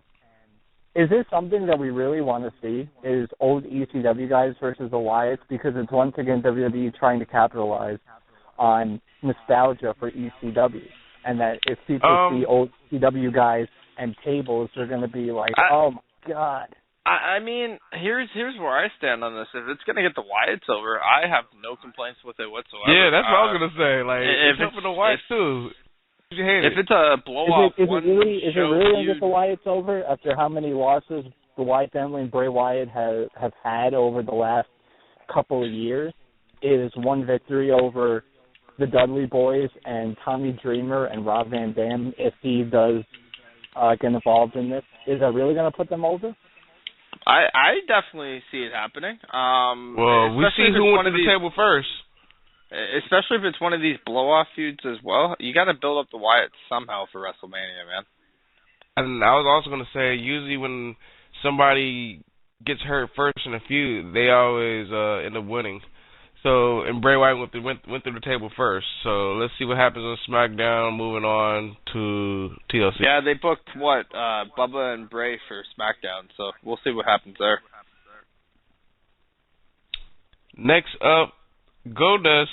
is this something that we really want to see? Is old ECW guys versus the Wyatts? Because it's once again WWE trying to capitalize on nostalgia for ECW, and that if people see old ECW guys and tables, they're going to be like, oh my god. I mean, here's where I stand on this. If it's going to get the Wyatts over, I have no complaints with it whatsoever. Yeah, that's what I was going to say. Like, it's helping the Wyatts too. You hate if it's a blow-off is it really going to get the Wyatts over after how many losses the Wyatt family and Bray Wyatt have had over the last couple of years? It is one victory over the Dudley Boys and Tommy Dreamer and Rob Van Dam, if he does get involved in this. Is that really going to put them over? I definitely see it happening. Well, we see who went to the table first. Especially if it's one of these blow-off feuds as well. You got to build up the Wyatts somehow for WrestleMania, man. And I was also going to say, usually when somebody gets hurt first in a feud, they always end up winning. So, and Bray Wyatt went through the table first. So let's see what happens on SmackDown. Moving on to TLC. Yeah, they booked Bubba and Bray for SmackDown. So we'll see what happens there. Next up, Goldust.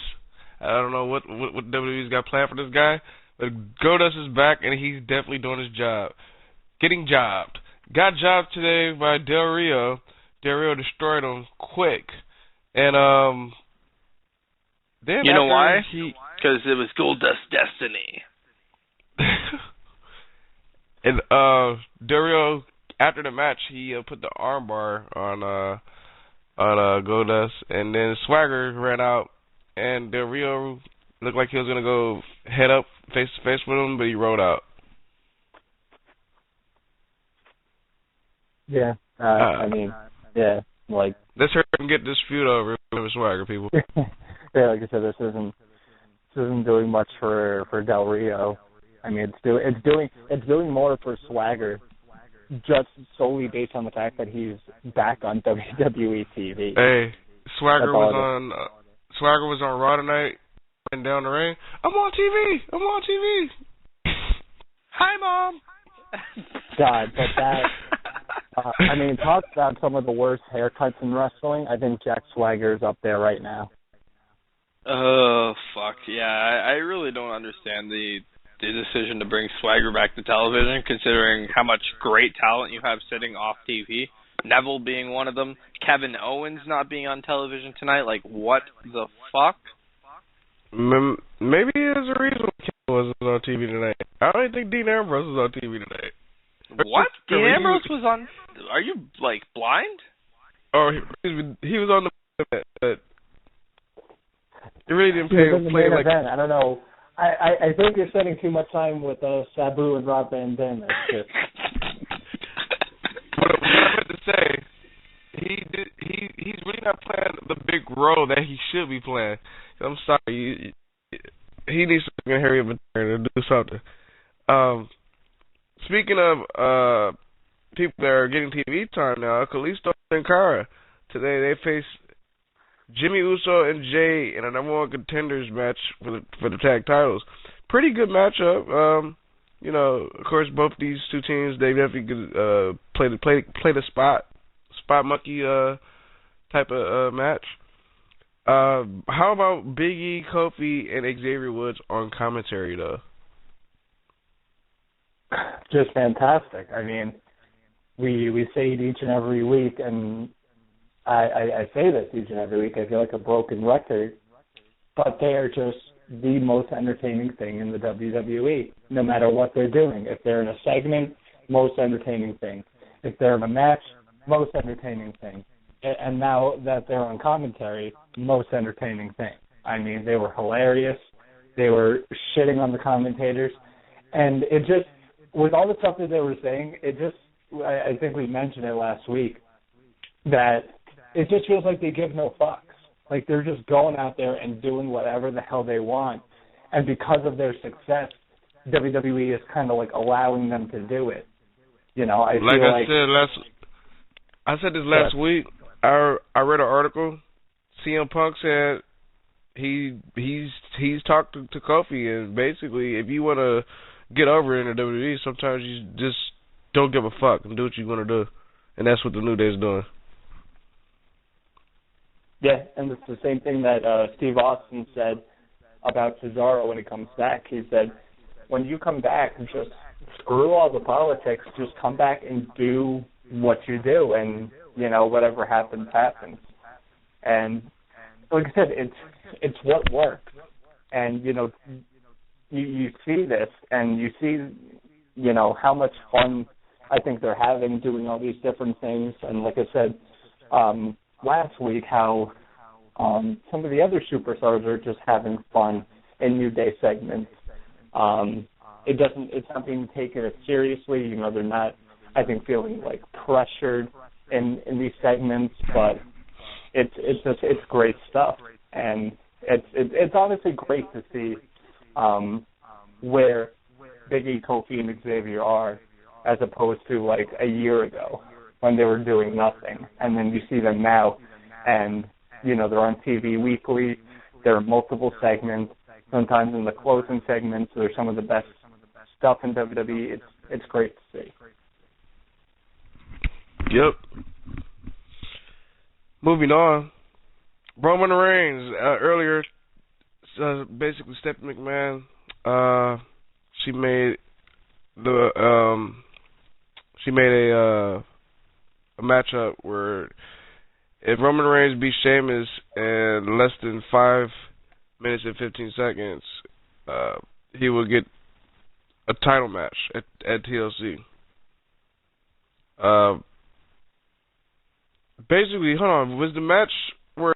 I don't know what WWE's got planned for this guy, but Goldust is back and he's definitely doing his job. Getting jobbed. Got jobbed today by Del Rio. Del Rio destroyed him quick. And then you know why? Because it was Goldust Destiny. And Del Rio, after the match, he put the armbar on Goldust, and then Swagger ran out, and Del Rio looked like he was gonna go head up face to face with him, but he rolled out. Yeah, I mean, yeah, like let's hurry up and get this feud over with Swagger, people. Yeah, like I said, this isn't doing much for Del Rio. I mean, it's doing more for Swagger, just solely based on the fact that he's back on WWE TV. Hey, Swagger was on Raw tonight and down the ring. I'm on TV. Hi, Mom. God, but that. I mean, talk about some of the worst haircuts in wrestling. I think Jack Swagger's up there right now. Oh, fuck. Yeah, I really don't understand the decision to bring Swagger back to television, considering how much great talent you have sitting off TV. Neville being one of them. Kevin Owens not being on television tonight. Like, what the fuck? Maybe there's a reason Kevin wasn't on TV tonight. I don't think Dean Ambrose was on TV tonight. What? Dean Ambrose was on... Are you, like, blind? Oh, he was on the... It really didn't play like... Event. I don't know. I think you're spending too much time with Sabu and Rob Van Dam. What I meant to say, he's really not playing the big role that he should be playing. I'm sorry. He needs to hurry up and do something. Speaking of people that are getting TV time now, Kalisto and Cara. Today they face Jimmy Uso and Jay in a number one contenders match for the tag titles. Pretty good matchup. You know, of course, both these two teams, they definitely could play the spot monkey type of match. How about Big E, Kofi, and Xavier Woods on commentary though? Just fantastic. I mean, we say it each and every week, and I say this each and every week. I feel like a broken record, but they are just the most entertaining thing in the WWE, no matter what they're doing. If they're in a segment, most entertaining thing. If they're in a match, most entertaining thing. And now that they're on commentary, most entertaining thing. I mean, they were hilarious. They were shitting on the commentators. And it just, with all the stuff that they were saying, it just, I think we mentioned it last week, that it just feels like they give no fucks. Like they're just going out there and doing whatever the hell they want. And because of their success, WWE is kind of like allowing them to do it. I like feel I said I said this last week. I read an article. CM Punk said he's talked to Kofi, and basically, if you want to get over in the WWE, sometimes you just don't give a fuck and do what you want to do, and that's what the New Day is doing. Yeah, and it's the same thing that Steve Austin said about Cesaro when he comes back. He said, when you come back, just screw all the politics. Just come back and do what you do, and whatever happens, happens. And like I said, it's what works. And you see this, and you see how much fun I think they're having doing all these different things. And like I said last week, how some of the other superstars are just having fun in New Day segments. It's not being taken as seriously. They're not, I think, feeling like pressured in these segments, but it's great stuff, and it's honestly great to see where Big E, Kofi, and Xavier are, as opposed to like a year ago when they were doing nothing, and then you see them now, and they're on TV weekly. There are multiple segments. Sometimes in the closing segments, they're some of the best stuff in WWE. It's great to see. Yep. Moving on, Roman Reigns earlier, basically Stephanie McMahon, she made a matchup where if Roman Reigns beat Sheamus in less than 5 minutes and 15 seconds, he would get a title match at TLC. Basically, hold on, was the match where...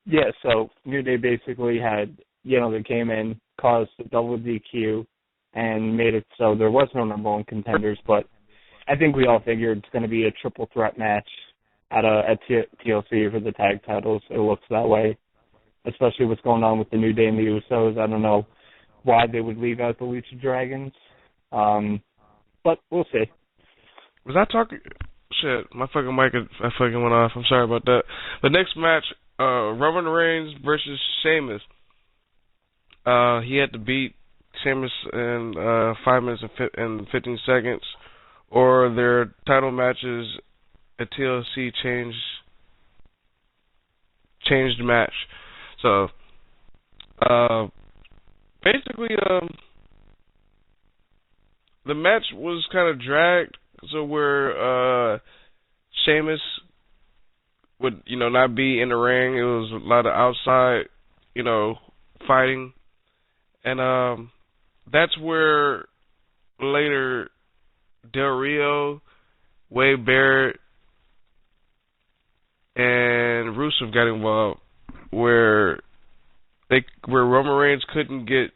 Yeah, so New Day basically had, they came in, caused a double DQ, and made it so there was no number one contenders, but I think we all figured it's going to be a triple threat match at TLC for the tag titles. It looks that way, especially what's going on with the New Day and the Usos. I don't know why they would leave out the Lucha Dragons, but we'll see. Was I talking? Shit, my fucking mic I fucking went off. I'm sorry about that. The next match, Roman Reigns versus Sheamus. He had to beat Sheamus in 5 minutes and 15 seconds, or their title matches at TLC changed match. So, basically, the match was kind of dragged, so where Sheamus would, not be in the ring. It was a lot of outside, fighting. And that's where later Del Rio, Wade Barrett, and Rusev got involved, where Roman Reigns couldn't get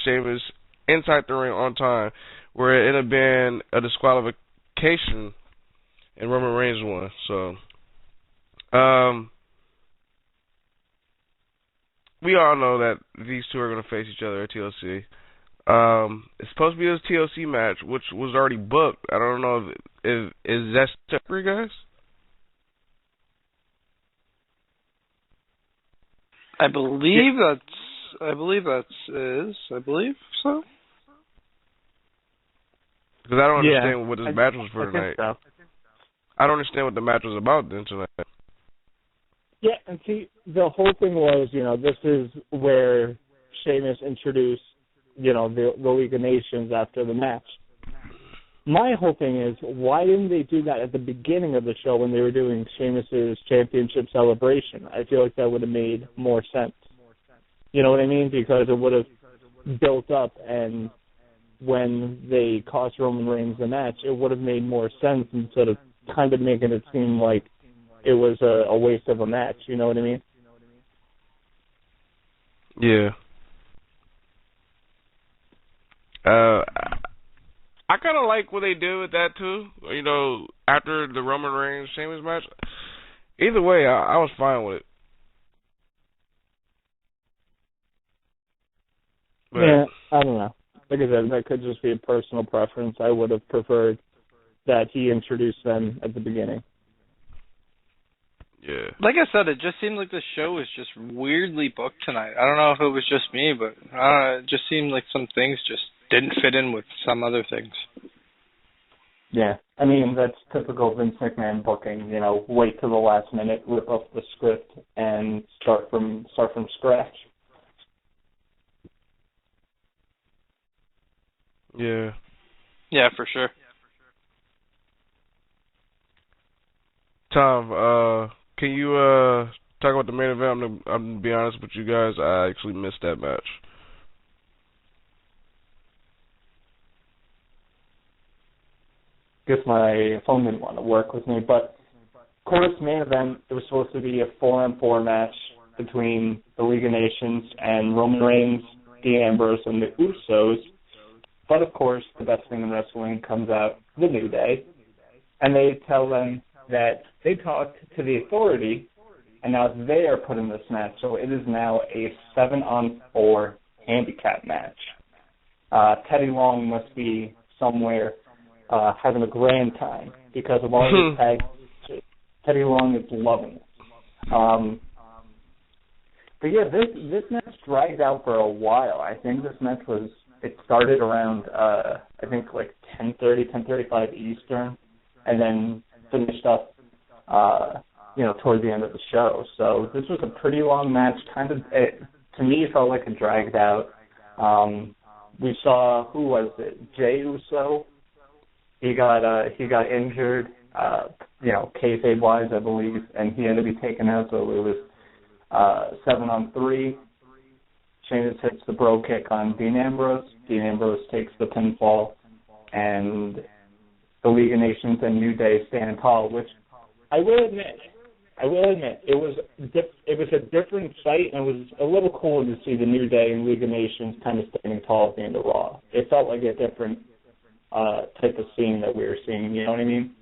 Sheamus inside the ring on time, where it ended up being a disqualification, and Roman Reigns won. So, we all know that these two are going to face each other at TLC. It's supposed to be a TLC match, which was already booked. I don't know if is that set for you guys? I believe so. Because I don't understand what this match was for tonight. So. I don't understand what the match was about then tonight. Yeah, and see, the whole thing was, this is where Sheamus introduced, the League of Nations after the match. My whole thing is, why didn't they do that at the beginning of the show when they were doing Sheamus's championship celebration? I feel like that would have made more sense. You know what I mean? Because it would have built up, and when they cost Roman Reigns the match, it would have made more sense instead of kind of making it seem like it was a waste of a match. You know what I mean? Yeah. I kind of like what they did with that too. After the Roman Reigns Sheamus match. Either way, I was fine with it. But, yeah, I don't know. Like I said, that could just be a personal preference. I would have preferred that he introduced them at the beginning. yeah. Like I said, it just seemed like the show was just weirdly booked tonight. I don't know if it was just me, but it just seemed like some things just didn't fit in with some other things. Yeah, I mean, that's typical Vince McMahon booking, wait till the last minute, rip up the script, and start from scratch. Yeah. Yeah, for sure. Tom, can you talk about the main event? I'm gonna be honest with you guys, I actually missed that match. Guess my phone didn't want to work with me, but of course, main event, it was supposed to be a 4-on-4 match between the League of Nations and Roman Reigns, Dean Ambrose, and the Usos. But of course, the best thing in wrestling comes out, the New Day, and they tell them that they talked to the Authority, and now they are put in this match. So it is now a 7-on-4 handicap match. Teddy Long must be somewhere having a grand time because of all these tags. Teddy Long is loving it. But yeah, this match dragged out for a while. I think this match it started around I think like 10:35 Eastern, and then finished up toward the end of the show. So this was a pretty long match. To me, it felt like it dragged out. We saw, who was it? Jey Uso. He got injured, kayfabe wise, I believe, and he had to be taken out. So it was 7-on-3. Sheamus hits the bro kick on Dean Ambrose. Dean Ambrose takes the pinfall, and the League of Nations and New Day stand tall. Which I will admit, it was a different sight, and it was a little cool to see the New Day and League of Nations kind of standing tall at the end of Raw. It felt like a different type of scene that we were seeing. You know what I mean?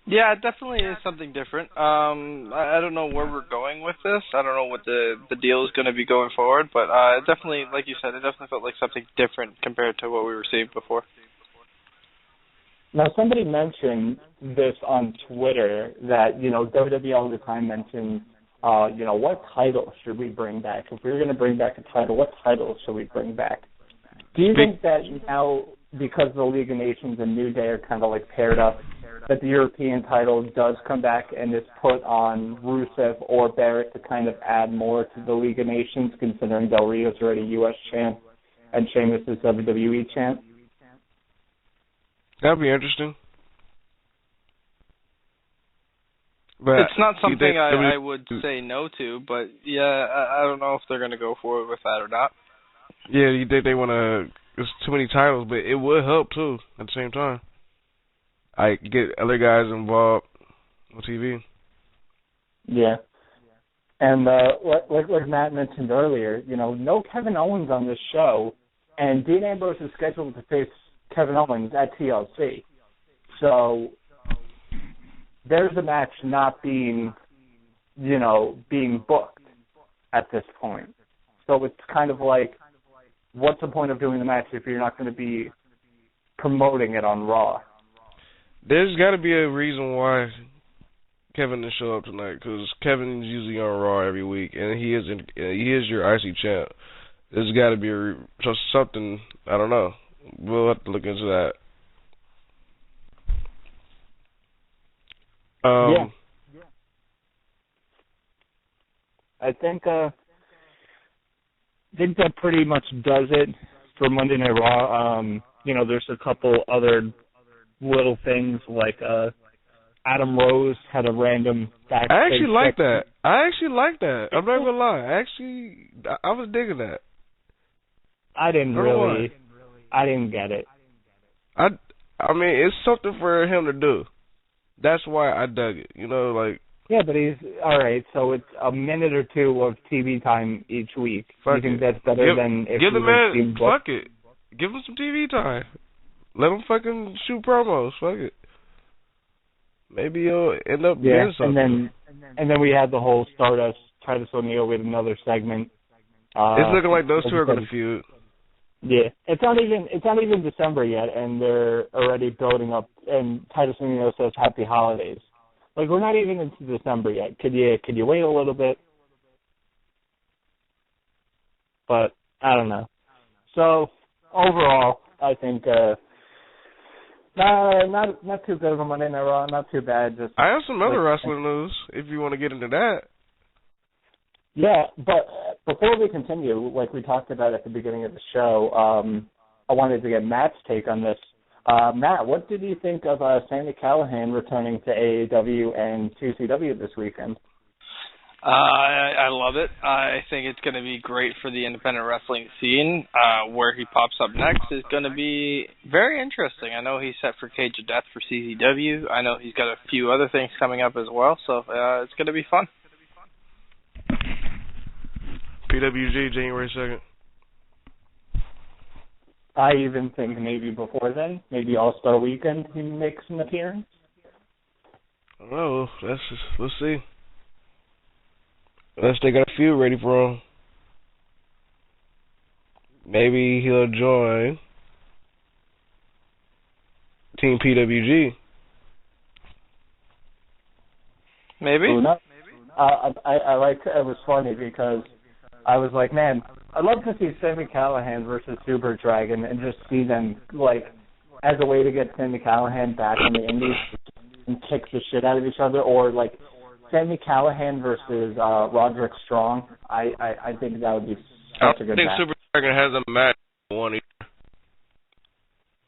Yeah, it definitely is something different. I don't know where we're going with this. I don't know what the deal is going to be going forward, but it definitely, like you said, it definitely felt like something different compared to what we were seeing before. Now, somebody mentioned this on Twitter that, WWE all the time mentions, what title should we bring back? If we were going to bring back a title, what title should we bring back? Do you think that now, because the League of Nations and New Day are kind of like paired up, that the European title does come back and is put on Rusev or Barrett to kind of add more to the League of Nations, considering Del Rio's already U.S. champ and Sheamus is WWE champ? That'd be interesting. But it's not something I would say no to, but yeah, I don't know if they're going to go forward with that or not. Yeah, you think they want to? There's too many titles, but it would help too at the same time. I get other guys involved on TV. Yeah. And like Matt mentioned earlier, no Kevin Owens on this show, and Dean Ambrose is scheduled to face Kevin Owens at TLC. So there's a match not being booked at this point. So it's kind of like, what's the point of doing the match if you're not going to be promoting it on Raw? There's got to be a reason why Kevin didn't show up tonight, because Kevin's usually on Raw every week, and he is your IC champ. There's got to be just something. I don't know. We'll have to look into that. Yeah. I think that pretty much does it for Monday Night Raw. There's a couple other little things like Adam Rose had a random backstage. I actually like that. I'm not gonna lie. I was digging that. I didn't get it. I mean, it's something for him to do. That's why I dug it. Yeah, but he's all right. So it's a minute or two of TV time each week. Fuck you think it. that's better than if give the you man? Fuck it. Give him some TV time. Let him fucking shoot promos. Fuck it. Maybe he'll end up getting something. And then we had the whole Stardust Titus O'Neil with another segment. It's looking like those two are going to feud. Yeah, it's not even December yet, and they're already building up. And Titus O'Neil says Happy Holidays. Like, we're not even into December yet. Could you wait a little bit? But I don't know. So overall, I think not too good of a Monday Night Raw. Not too bad. Just I have some other wrestling news if you want to get into that. Yeah, but before we continue, like we talked about at the beginning of the show, I wanted to get Matt's take on this. Matt, what did you think of Sami Callihan returning to AEW and CCW this weekend? I love it. I think it's going to be great for the independent wrestling scene. Where he pops up next is going to be very interesting. I know he's set for Cage of Death for CCW. I know he's got a few other things coming up as well, so it's going to be fun. PWG, January 2nd. I even think maybe before then, maybe All-Star Weekend, he makes an appearance. I don't know. Let's see. Unless they got a feud ready for him. Maybe he'll join Team PWG. Maybe. I like it was funny because I was like, man, I'd love to see Sami Callihan versus Super Dragon and just see them, like, as a way to get Sami Callihan back in the Indies and kick the shit out of each other, or, like, Sami Callihan versus Roderick Strong. I think that would be such a good match. I think Super Dragon has a match one either.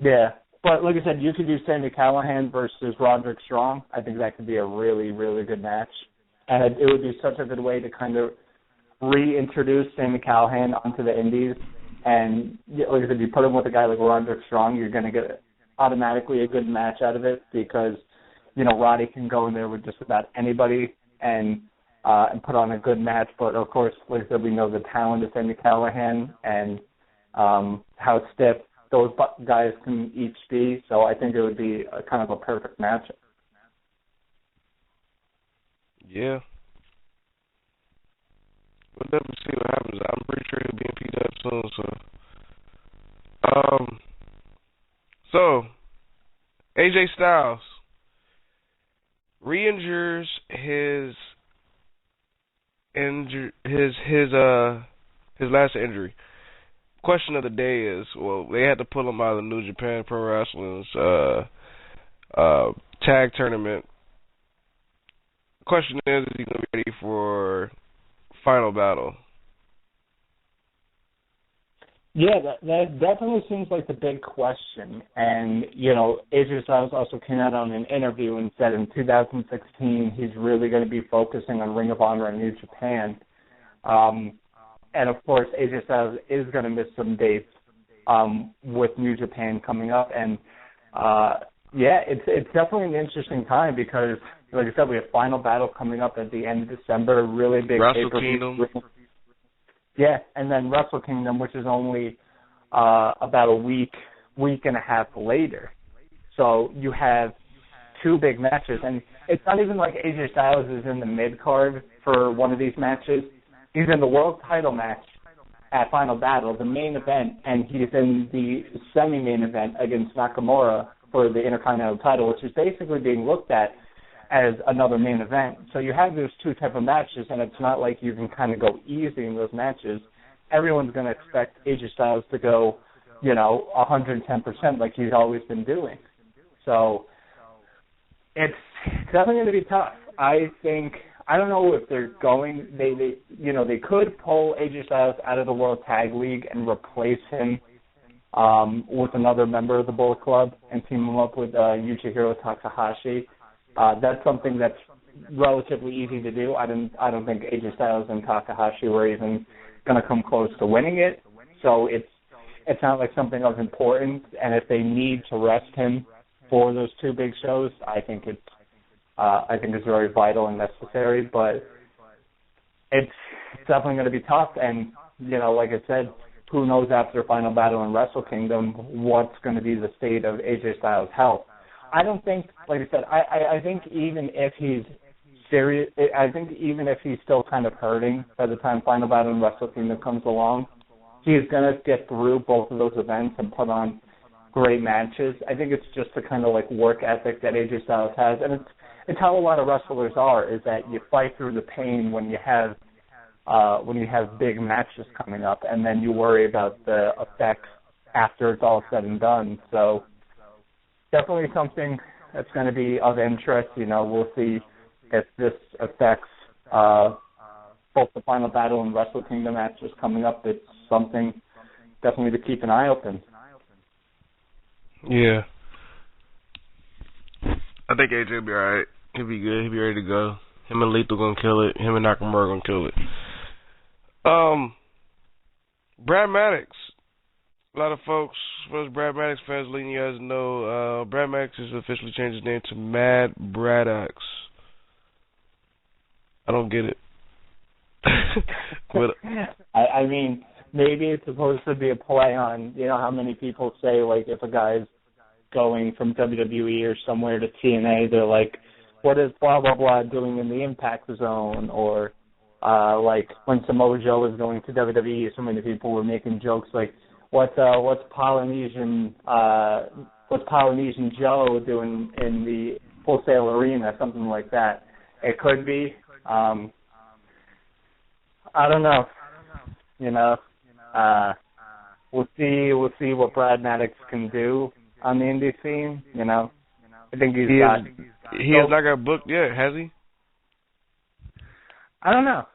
Yeah, but like I said, you could do Sami Callihan versus Roderick Strong. I think that could be a really, really good match. And it would be such a good way to kind of reintroduce Sami Callihan onto the Indies. And like I said, you put him with a guy like Roderick Strong, you're going to get automatically a good match out of it because, you know, Roddy can go in there with just about anybody and put on a good match. But, of course, like I said, we know the talent of Sami Callihan and how stiff those guys can each be. So I think it would be a kind of a perfect match. Yeah. We'll definitely see what happens. I'm pretty sure he'll be in PW soon. So, AJ Styles re-injures his last injury. Question of the day is, well, they had to pull him out of the New Japan Pro Wrestling's tag tournament. Question is he going to be ready for Final Battle? Yeah, that definitely seems like the big question. And, you know, AJ Styles also came out on an interview and said in 2016 he's really going to be focusing on Ring of Honor and New Japan. And, of course, AJ Styles is going to miss some dates with New Japan coming up. And, yeah, it's definitely an interesting time because, like I said, we have Final Battle coming up at the end of December, really big Wrestle pay-per-view. Kingdom. Yeah, and then Wrestle Kingdom, which is only about a week and a half later. So you have two big matches. And it's not even like AJ Styles is in the mid-card for one of these matches. He's in the world title match at Final Battle, the main event, and he's in the semi-main event against Nakamura for the Intercontinental title, which is basically being looked at as another main event. So you have those two type of matches, and it's not like you can kind of go easy in those matches. Everyone's going to expect AJ Styles to go, you know, 110% like he's always been doing. So it's definitely going to be tough. I don't know if they're going, they could pull AJ Styles out of the World Tag League and replace him with another member of the Bullet Club and team him up with Yujiro Takahashi. That's something that's relatively easy to do. I don't think AJ Styles and Takahashi were even going to come close to winning it. So it's not like something of importance. And if they need to rest him for those two big shows, I think it's very vital and necessary. But it's definitely going to be tough. And you know, like I said, who knows after Final Battle and Wrestle Kingdom what's going to be the state of AJ Styles' health. I don't think, like I said, I think even if he's I think even if he's still kind of hurting by the time Final Battle and Wrestle Kingdom comes along, he's going to get through both of those events and put on great matches. I think it's just the kind of like work ethic that AJ Styles has, and it's how a lot of wrestlers are, is that you fight through the pain when you have big matches coming up, and then you worry about the effects after it's all said and done. So definitely something that's going to be of interest. We'll see if this affects both the Final Battle and Wrestle Kingdom matches coming up. It's something definitely to keep an eye open. Yeah. I think AJ will be alright. He'll be good. He'll be ready to go. Him and Lethal gonna kill it. Him and Nakamura gonna kill it. Brad Maddox. A lot of folks, first Brad Maddox fans, letting you guys know, Brad Maddox has officially changed his name to Mad Braddox. I don't get it. I mean, maybe it's supposed to be a play on, how many people say, like, if a guy's going from WWE or somewhere to TNA, they're like, what is blah, blah, blah doing in the Impact Zone? Or, like, when Samoa Joe was going to WWE, so many people were making jokes like, what's Polynesian Joe doing in the Full Sail Arena, something like that. It could be. I don't know. We'll see what Brad Maddox can do on the indie scene. I think he has not got booked yet, has he? I don't know.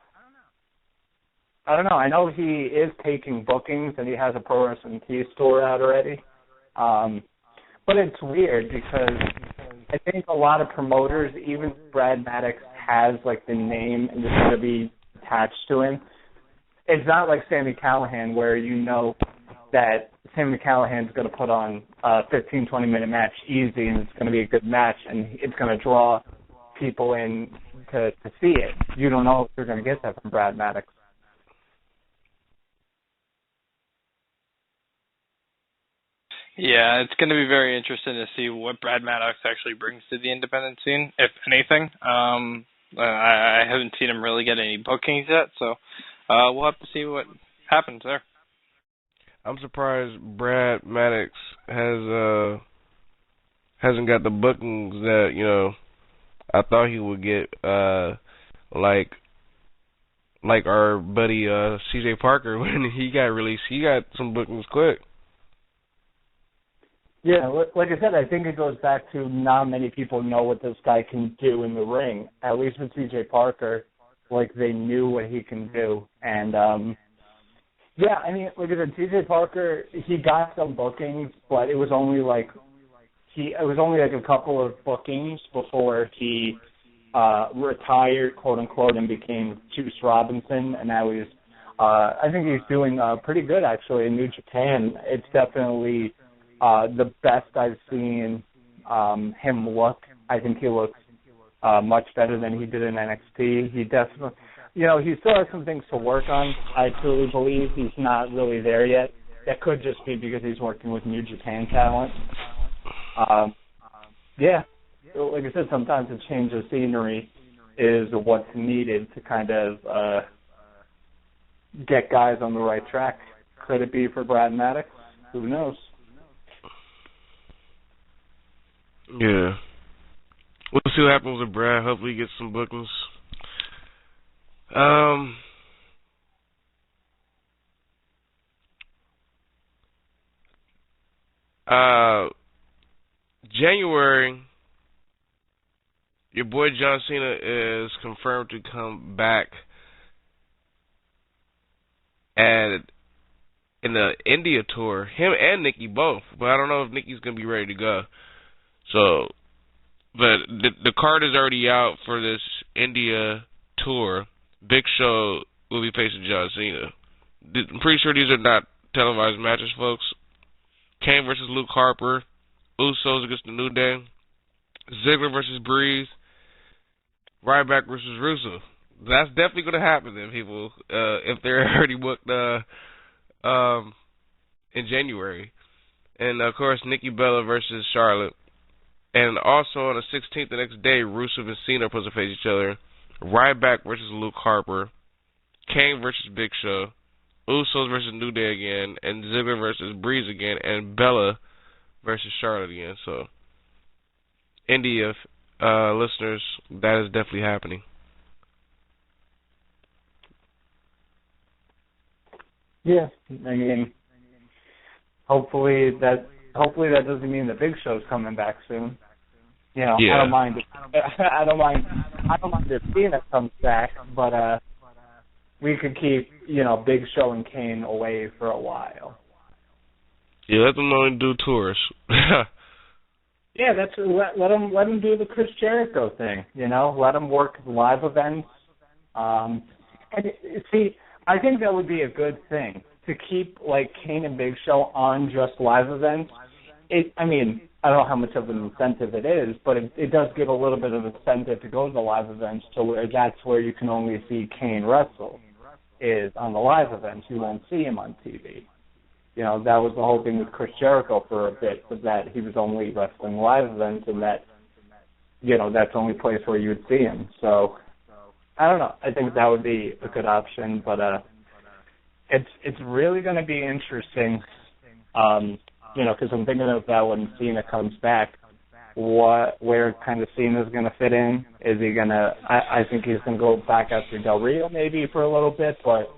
I know he is taking bookings, and he has a Pro Wrestling Tees store out already. But it's weird because I think a lot of promoters, even Brad Maddox has like the name and it's going to be attached to him. It's not like Sami Callihan where that Sami Callahan's going to put on a 15, 20-minute match easy and it's going to be a good match and it's going to draw people in to see it. You don't know if you're going to get that from Brad Maddox. Yeah, it's going to be very interesting to see what Brad Maddox actually brings to the independent scene, if anything. I haven't seen him really get any bookings yet, so we'll have to see what happens there. I'm surprised Brad Maddox hasn't got the bookings that I thought he would get. Like our buddy CJ Parker when he got released, he got some bookings quick. Yeah, like I said, I think it goes back to not many people know what this guy can do in the ring. At least with CJ Parker, like they knew what he can do. And yeah, I mean, like I said, CJ Parker, he got some bookings, but it was only like a couple of bookings before he retired, quote unquote, and became Juice Robinson. And now I think he's doing pretty good actually in New Japan. It's definitely the best I've seen him look. I think he looks much better than he did in NXT. He definitely, he still has some things to work on. I truly believe he's not really there yet. That could just be because he's working with New Japan talent. Yeah, like I said, sometimes a change of scenery is what's needed to kind of get guys on the right track. Could it be for Brad Maddox? Who knows? Yeah. We'll see what happens with Brad. Hopefully he gets some bookings. January, your boy John Cena is confirmed to come back in the India tour. Him and Nikki both, but I don't know if Nikki's gonna be ready to go. So, but the card is already out for this India tour. Big Show will be facing John Cena. I'm pretty sure these are not televised matches, folks. Kane versus Luke Harper. Usos against the New Day. Ziggler versus Breeze. Ryback versus Russo. That's definitely going to happen then, people, if they're already booked in January. And, of course, Nikki Bella versus Charlotte. And also on the 16th, the next day, Rusev and Cena are supposed to face each other. Ryback versus Luke Harper. Kane versus Big Show. Usos versus New Day again. And Ziggler versus Breeze again. And Bella versus Charlotte again. So, India listeners, that is definitely happening. Yeah, I mean, hopefully that doesn't mean the Big Show's coming back soon. You know, Yeah. I don't mind if Cena comes back, but we could keep, you know, Big Show and Kane away for a while. Yeah, let them only do tours. Yeah, that's let them do the Chris Jericho thing. You know, let them work live events. And see, I think that would be a good thing to keep like Kane and Big Show on just live events. I mean, I don't know how much of an incentive it is, but it does give a little bit of incentive to go to the live events, to where that's where you can only see Kane wrestle, is on the live events. You won't see him on TV. You know, that was the whole thing with Chris Jericho for a bit, was that he was only wrestling live events, and that, you know, that's the only place where you would see him. So, I don't know. I think that would be a good option, but it's really going to be interesting, you know, because I'm thinking of that when Cena comes back, where kind of Cena's going to fit in. Is he going to, I think he's going to go back after Del Rio maybe for a little bit, but,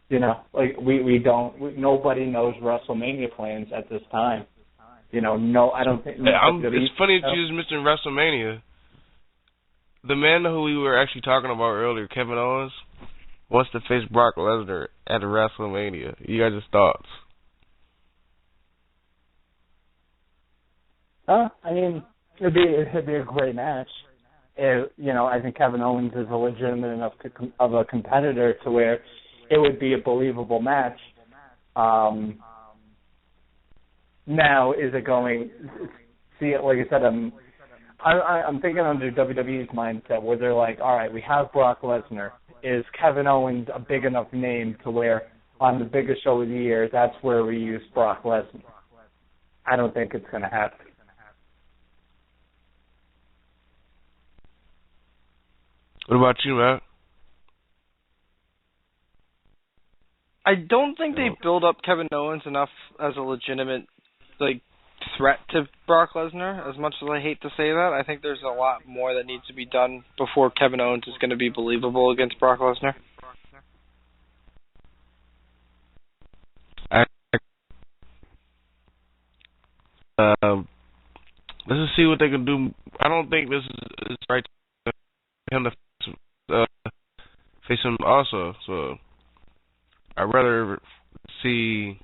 you know, like nobody knows WrestleMania plans at this time. You know, no, I don't think. It's funny that you just mentioned WrestleMania. The man who we were actually talking about earlier, Kevin Owens, wants to face Brock Lesnar at WrestleMania. You guys' thoughts? I mean, it'd be a great match. You know, I think Kevin Owens is a legitimate enough of a competitor to where it would be a believable match. Now, is it going? See, like I said, I'm thinking under WWE's mindset where they're like, all right, we have Brock Lesnar. Is Kevin Owens a big enough name to where on the biggest show of the year, that's where we use Brock Lesnar? I don't think it's going to happen. What about you, Matt? I don't think they build up Kevin Owens enough as a legitimate, like, threat to Brock Lesnar, as much as I hate to say that. I think there's a lot more that needs to be done before Kevin Owens is going to be believable against Brock Lesnar. Let's just see what they can do. I don't think this is right to him to face him also. So I'd rather see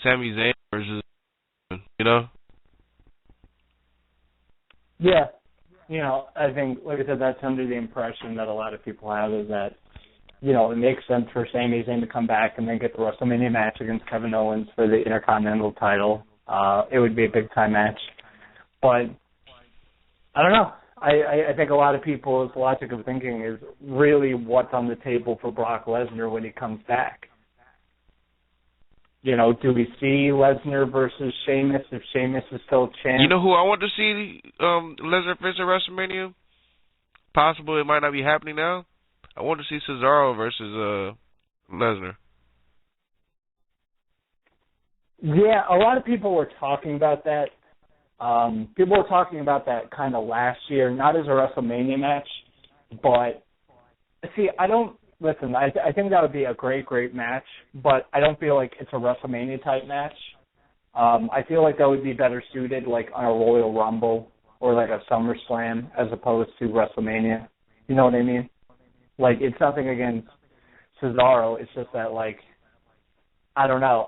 Sami Zayn versus, you know? Yeah. You know, I think, like I said, that's under the impression that a lot of people have, is that, you know, it makes sense for Sami Zayn to come back and then get the WrestleMania match against Kevin Owens for the Intercontinental title. It would be a big-time match. But, I don't know. I think a lot of people's logic of thinking is really what's on the table for Brock Lesnar when he comes back. You know, do we see Lesnar versus Sheamus if Sheamus is still champ? You know who I want to see Lesnar face at WrestleMania? Possible it might not be happening now. I want to see Cesaro versus Lesnar. Yeah, a lot of people were talking about that. People were talking about that kind of last year, not as a WrestleMania match, but see, I think that would be a great match, but I don't feel like it's a WrestleMania type match. I feel like that would be better suited like on a Royal Rumble or like a SummerSlam as opposed to WrestleMania. You know what I mean? Like, it's nothing against Cesaro. It's just that, like, I don't know.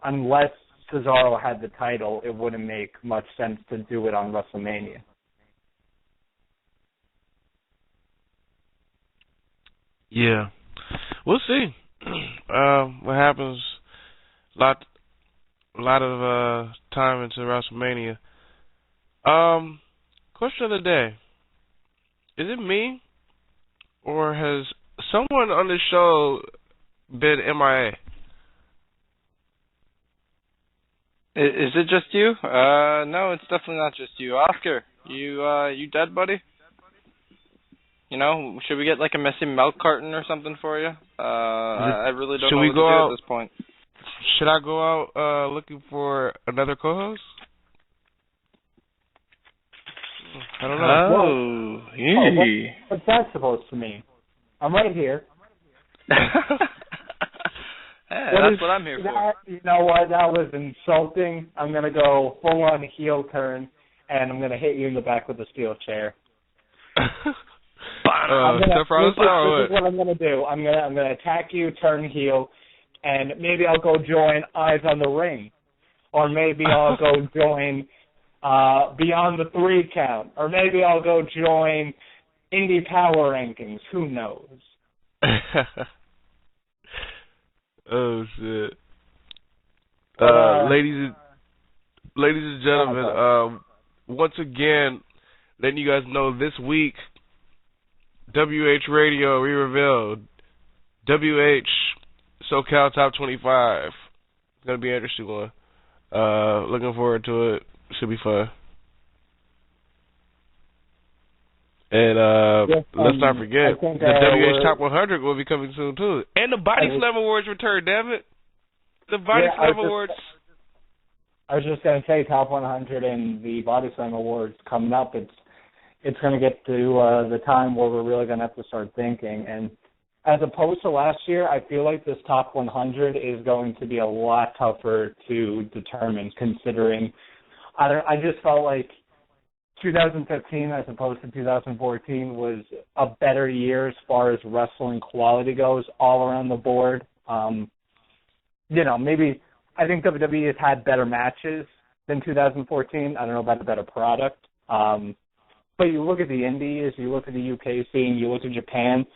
Unless Cesaro had the title, it wouldn't make much sense to do it on WrestleMania. Yeah. We'll see what happens. A lot of time into WrestleMania. Question of the day. Is it me? Or has someone on the show been MIA? Is it just you? No, it's definitely not just you. Oscar, you dead, buddy? You know, should we get like a messy milk carton or something for you? I really don't know what to do at this point. Should I go out looking for another co-host? I don't know. What's that supposed to mean? I'm right here. That's what I'm here for. You know what? That was insulting. I'm going to go full-on heel turn, and I'm going to hit you in the back with a steel chair. This is what I'm going to do. I'm going to attack you, turn heel, and maybe I'll go join Eyes on the Ring. Or maybe I'll go join Beyond the 3 Count. Or maybe I'll go join Indie Power Rankings. Who knows? Oh shit! Ladies and gentlemen, once again, letting you guys know this week, WH Radio re-revealed WH SoCal Top 25. It's gonna be an interesting one. Looking forward to it. Should be fun. And let's not forget, the WH Top 100 will be coming soon, too. And the Body Slam Awards return, damn it. The Body Slam Awards. I was just going to say, Top 100 and the Body Slam Awards coming up, it's going to get to the time where we're really going to have to start thinking. And as opposed to last year, I feel like this Top 100 is going to be a lot tougher to determine, considering I just felt like 2015 as opposed to 2014 was a better year as far as wrestling quality goes all around the board. Maybe I think WWE has had better matches than 2014. I don't know about a better product. But you look at the Indies, you look at the UK scene, you look at Japan,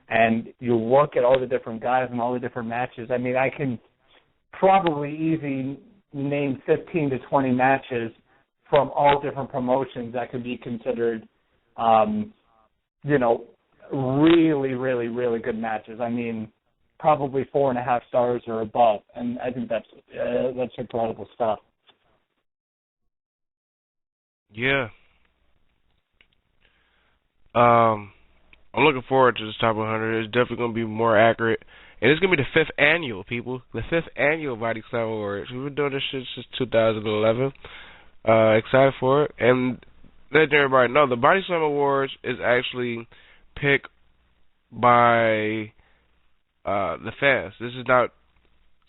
and you look at all the different guys and all the different matches. I mean, I can probably easily name 15 to 20 matches from all different promotions that could be considered, really, really, really good matches. I mean, probably 4.5 stars or above, and I think that's incredible stuff. Yeah. I'm looking forward to this Top 100. It's definitely going to be more accurate. And it's going to be the 5th annual, people. The 5th annual Body Slam Awards. We've been doing this shit since 2011. Excited for it. And letting everybody know, the Body Slam Awards is actually picked by the fans. This is not...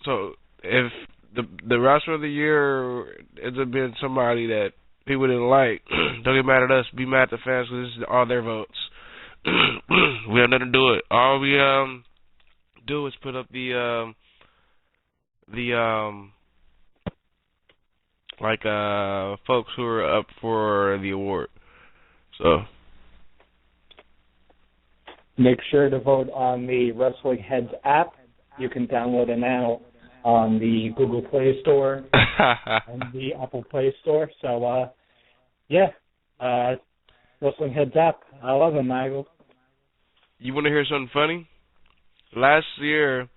So, if the wrestler of the year ends up being somebody that people didn't like, don't get mad at us. Be mad at the fans because this is all their votes. We have nothing to do with it. All we do is put up the folks who are up for the award. So make sure to vote on the Wrestling Heads app. You can download it now on the Google Play Store and the Apple Play Store. So, Wrestling Heads app. I love it, Michael. You want to hear something funny? Last year,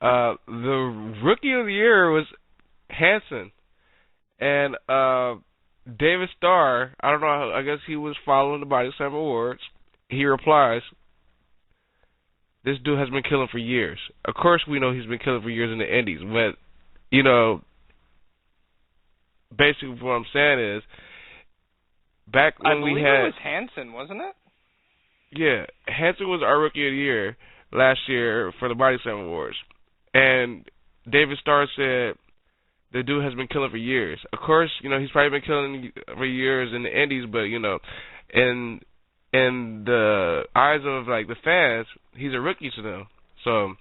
the Rookie of the Year was Hanson. And David Starr, I don't know, I guess he was following the Body Slam Awards. He replies, "This dude has been killing for years." Of course we know he's been killing for years in the Indies, but, basically what I'm saying is, back when we had... I believe it was Hanson, wasn't it? Yeah, Hanson was our Rookie of the Year last year for the Body Slam Awards. And David Starr said, the dude has been killing for years. Of course, he's probably been killing for years in the Indies, but, in the eyes of, the fans, he's a rookie to them. So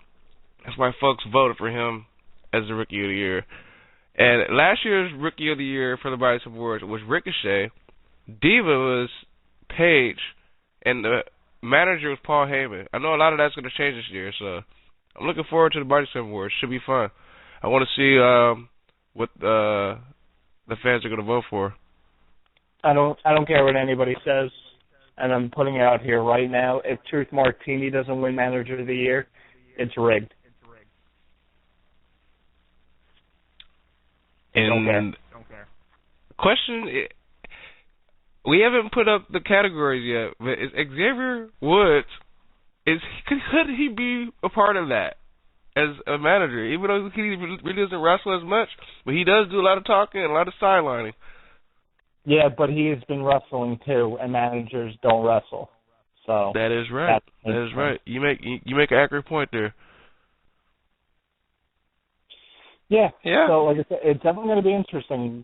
that's why folks voted for him as the Rookie of the Year. And last year's Rookie of the Year for the Body Slam Awards was Ricochet. Diva was Paige, and the manager was Paul Heyman. I know a lot of that's going to change this year, so I'm looking forward to the Body Slam Awards. Should be fun. I want to see what the fans are going to vote for. I don't care what anybody says, and I'm putting it out here right now. If Truth Martini doesn't win Manager of the Year, it's rigged. And question, we haven't put up the categories yet, but is Xavier Woods, could he be a part of that as a manager? Even though he really doesn't wrestle as much, but he does do a lot of talking and a lot of sidelining. Yeah, but he has been wrestling too, and managers don't wrestle. So that is right. That is right. You make an accurate point there. Yeah. Yeah. So like I said, it's definitely going to be interesting.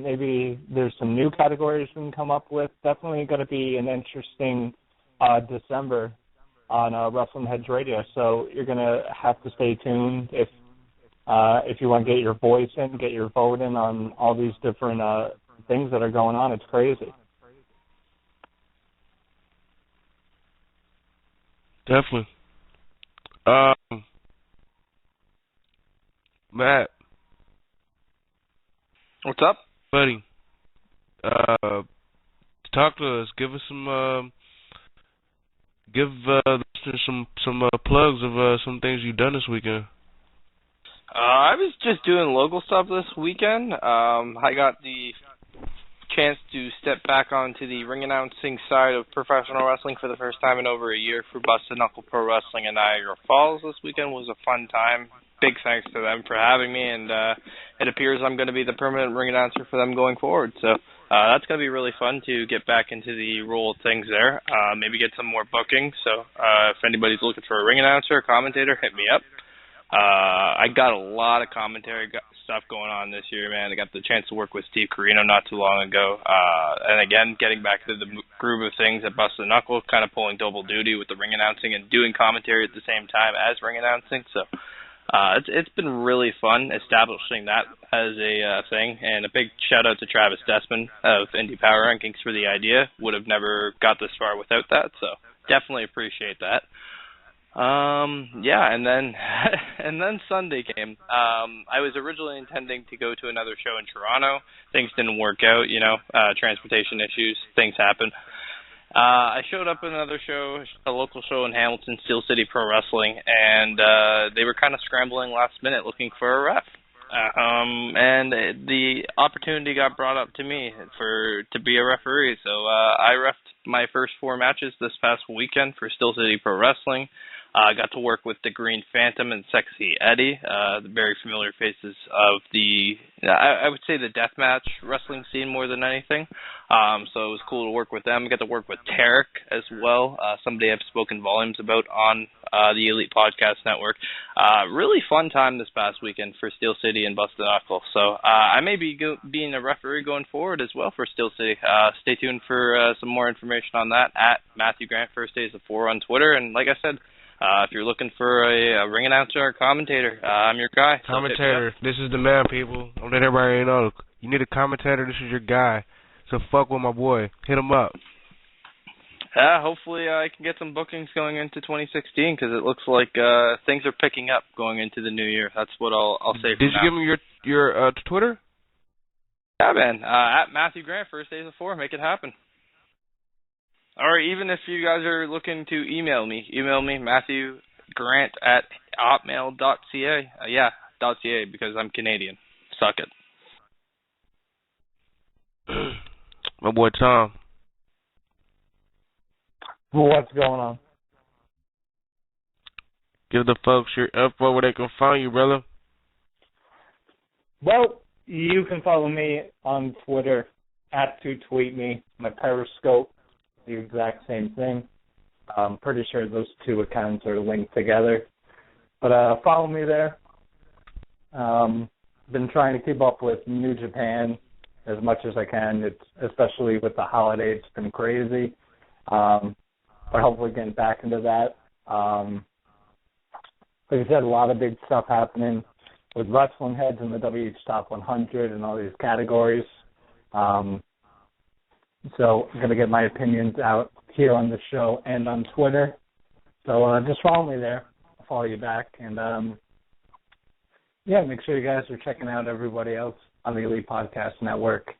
Maybe there's some new categories we can come up with. Definitely going to be an interesting December on Wrestling Heads Radio. So you're going to have to stay tuned if you want to get your voice in, get your vote in on all these different things that are going on. It's crazy. Definitely. Matt. What's up? Buddy. Talk to us. Give us some give some plugs of some things you've done this weekend. I was just doing local stuff this weekend. I got the chance to step back onto the ring announcing side of professional wrestling for the first time in over a year for Busted Knuckle Pro Wrestling in Niagara Falls. This weekend was a fun time. Big thanks to them for having me, and it appears I'm going to be the permanent ring announcer for them going forward. So that's going to be really fun to get back into the role of things there, maybe get some more bookings. So if anybody's looking for a ring announcer, a commentator, hit me up. I got a lot of commentary stuff going on this year, man. I got the chance to work with Steve Carino not too long ago. And again, getting back to the groove of things at Busted Knuckle, kind of pulling double duty with the ring announcing and doing commentary at the same time as ring announcing. So it's been really fun establishing that as a thing. And a big shout out to Travis Dessman of Indie Power Rankings for the idea. Would have never got this far without that. So definitely appreciate that. And then Sunday came. I was originally intending to go to another show in Toronto. Things didn't work out, transportation issues, things happen. I showed up at another show, a local show in Hamilton, Steel City Pro Wrestling, and they were kind of scrambling last minute looking for a ref. And the opportunity got brought up to me to be a referee. So I reffed my first 4 matches this past weekend for Steel City Pro Wrestling. I got to work with the Green Phantom and Sexy Eddie, the very familiar faces of I would say the deathmatch wrestling scene more than anything. So it was cool to work with them. I got to work with Tarek as well, somebody I've spoken volumes about on the Elite Podcast Network. Really fun time this past weekend for Steel City and Busted Knuckle. So I may be being a referee going forward as well for Steel City. Stay tuned for some more information on that at Matthew Grant First Days of 4 on Twitter. And like I said, if you're looking for a ring announcer or commentator, I'm your guy. Commentator, this is the man, people. Don't let everybody know. You need a commentator, this is your guy. So fuck with my boy. Hit him up. Hopefully I can get some bookings going into 2016 because it looks like things are picking up going into the new year. That's what I'll say for now. Did you give him your Twitter? Yeah, man. At Matthew Grant, First Days of 4. Make it happen. Or even if you guys are looking to email me MatthewGrant@hotmail.ca. .ca because I'm Canadian. Suck it. My boy Tom. What's going on? Give the folks your info where they can find you, brother. Well, you can follow me on Twitter @2tweetme. My Periscope, the exact same thing. I'm pretty sure those 2 accounts are linked together. But follow me there. Been trying to keep up with New Japan as much as I can. It's especially with the holidays, it's been crazy. But hopefully getting back into that. Like I said, a lot of big stuff happening with Wrestling Heads in the WH Top 100 and all these categories. So I'm going to get my opinions out here on the show and on Twitter. So just follow me there. I'll follow you back. And, make sure you guys are checking out everybody else on the Elite Podcast Network.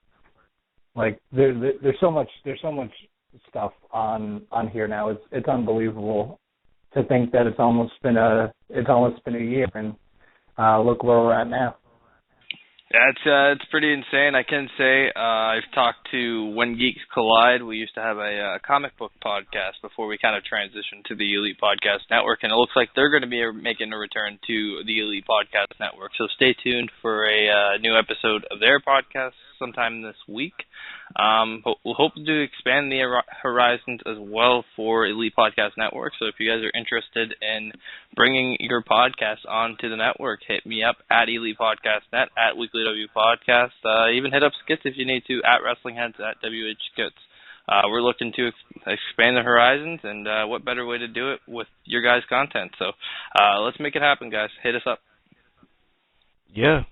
Like, there's so much stuff on here now. It's unbelievable to think that it's almost been a year, and look where we're at now. It's pretty insane. I can say I've talked to When Geeks Collide. We used to have a comic book podcast before we kind of transitioned to the Elite Podcast Network, and it looks like they're going to be making a return to the Elite Podcast Network. So stay tuned for a new episode of their podcast sometime this week. We'll hope to expand the horizons as well for Elite Podcast Network. So if you guys are interested in bringing your podcast onto the network, hit me up at Elite Podcast Net, at Weekly W Podcast. Even hit up Skits if you need to, at Wrestling Heads, at WH Skits. We're looking to expand the horizons, and what better way to do it with your guys' content. So let's make it happen, guys. Hit us up. Yeah.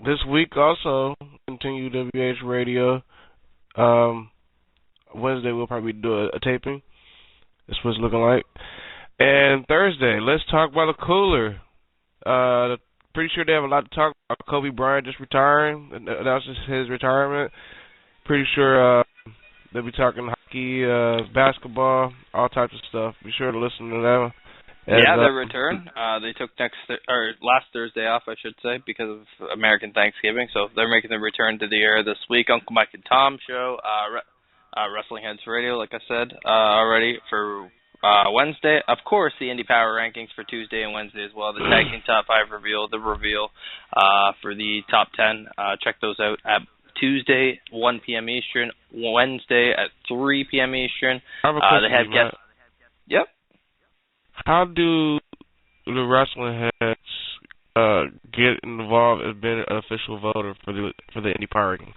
This week also, continue WH Radio. Wednesday we'll probably do a taping. That's what it's looking like. And Thursday, let's talk about the cooler. Pretty sure they have a lot to talk about. Kobe Bryant just retiring, announces his retirement. Pretty sure they'll be talking hockey, basketball, all types of stuff. Be sure to listen to them. And, their return. They took last Thursday off, I should say, because of American Thanksgiving. So they're making their return to the air this week. Uncle Mike and Tom show, Wrestling Heads Radio, like I said already, for Wednesday. Of course, the Indie Power Rankings for Tuesday and Wednesday as well. The Tag Team Top 5 reveal, the reveal for the Top 10. Check those out at Tuesday, 1 p.m. Eastern, Wednesday at 3 p.m. Eastern. I have a question, they have guests. Yep. How do the Wrestling Heads get involved as being an official voter for the Indie Power Rankings?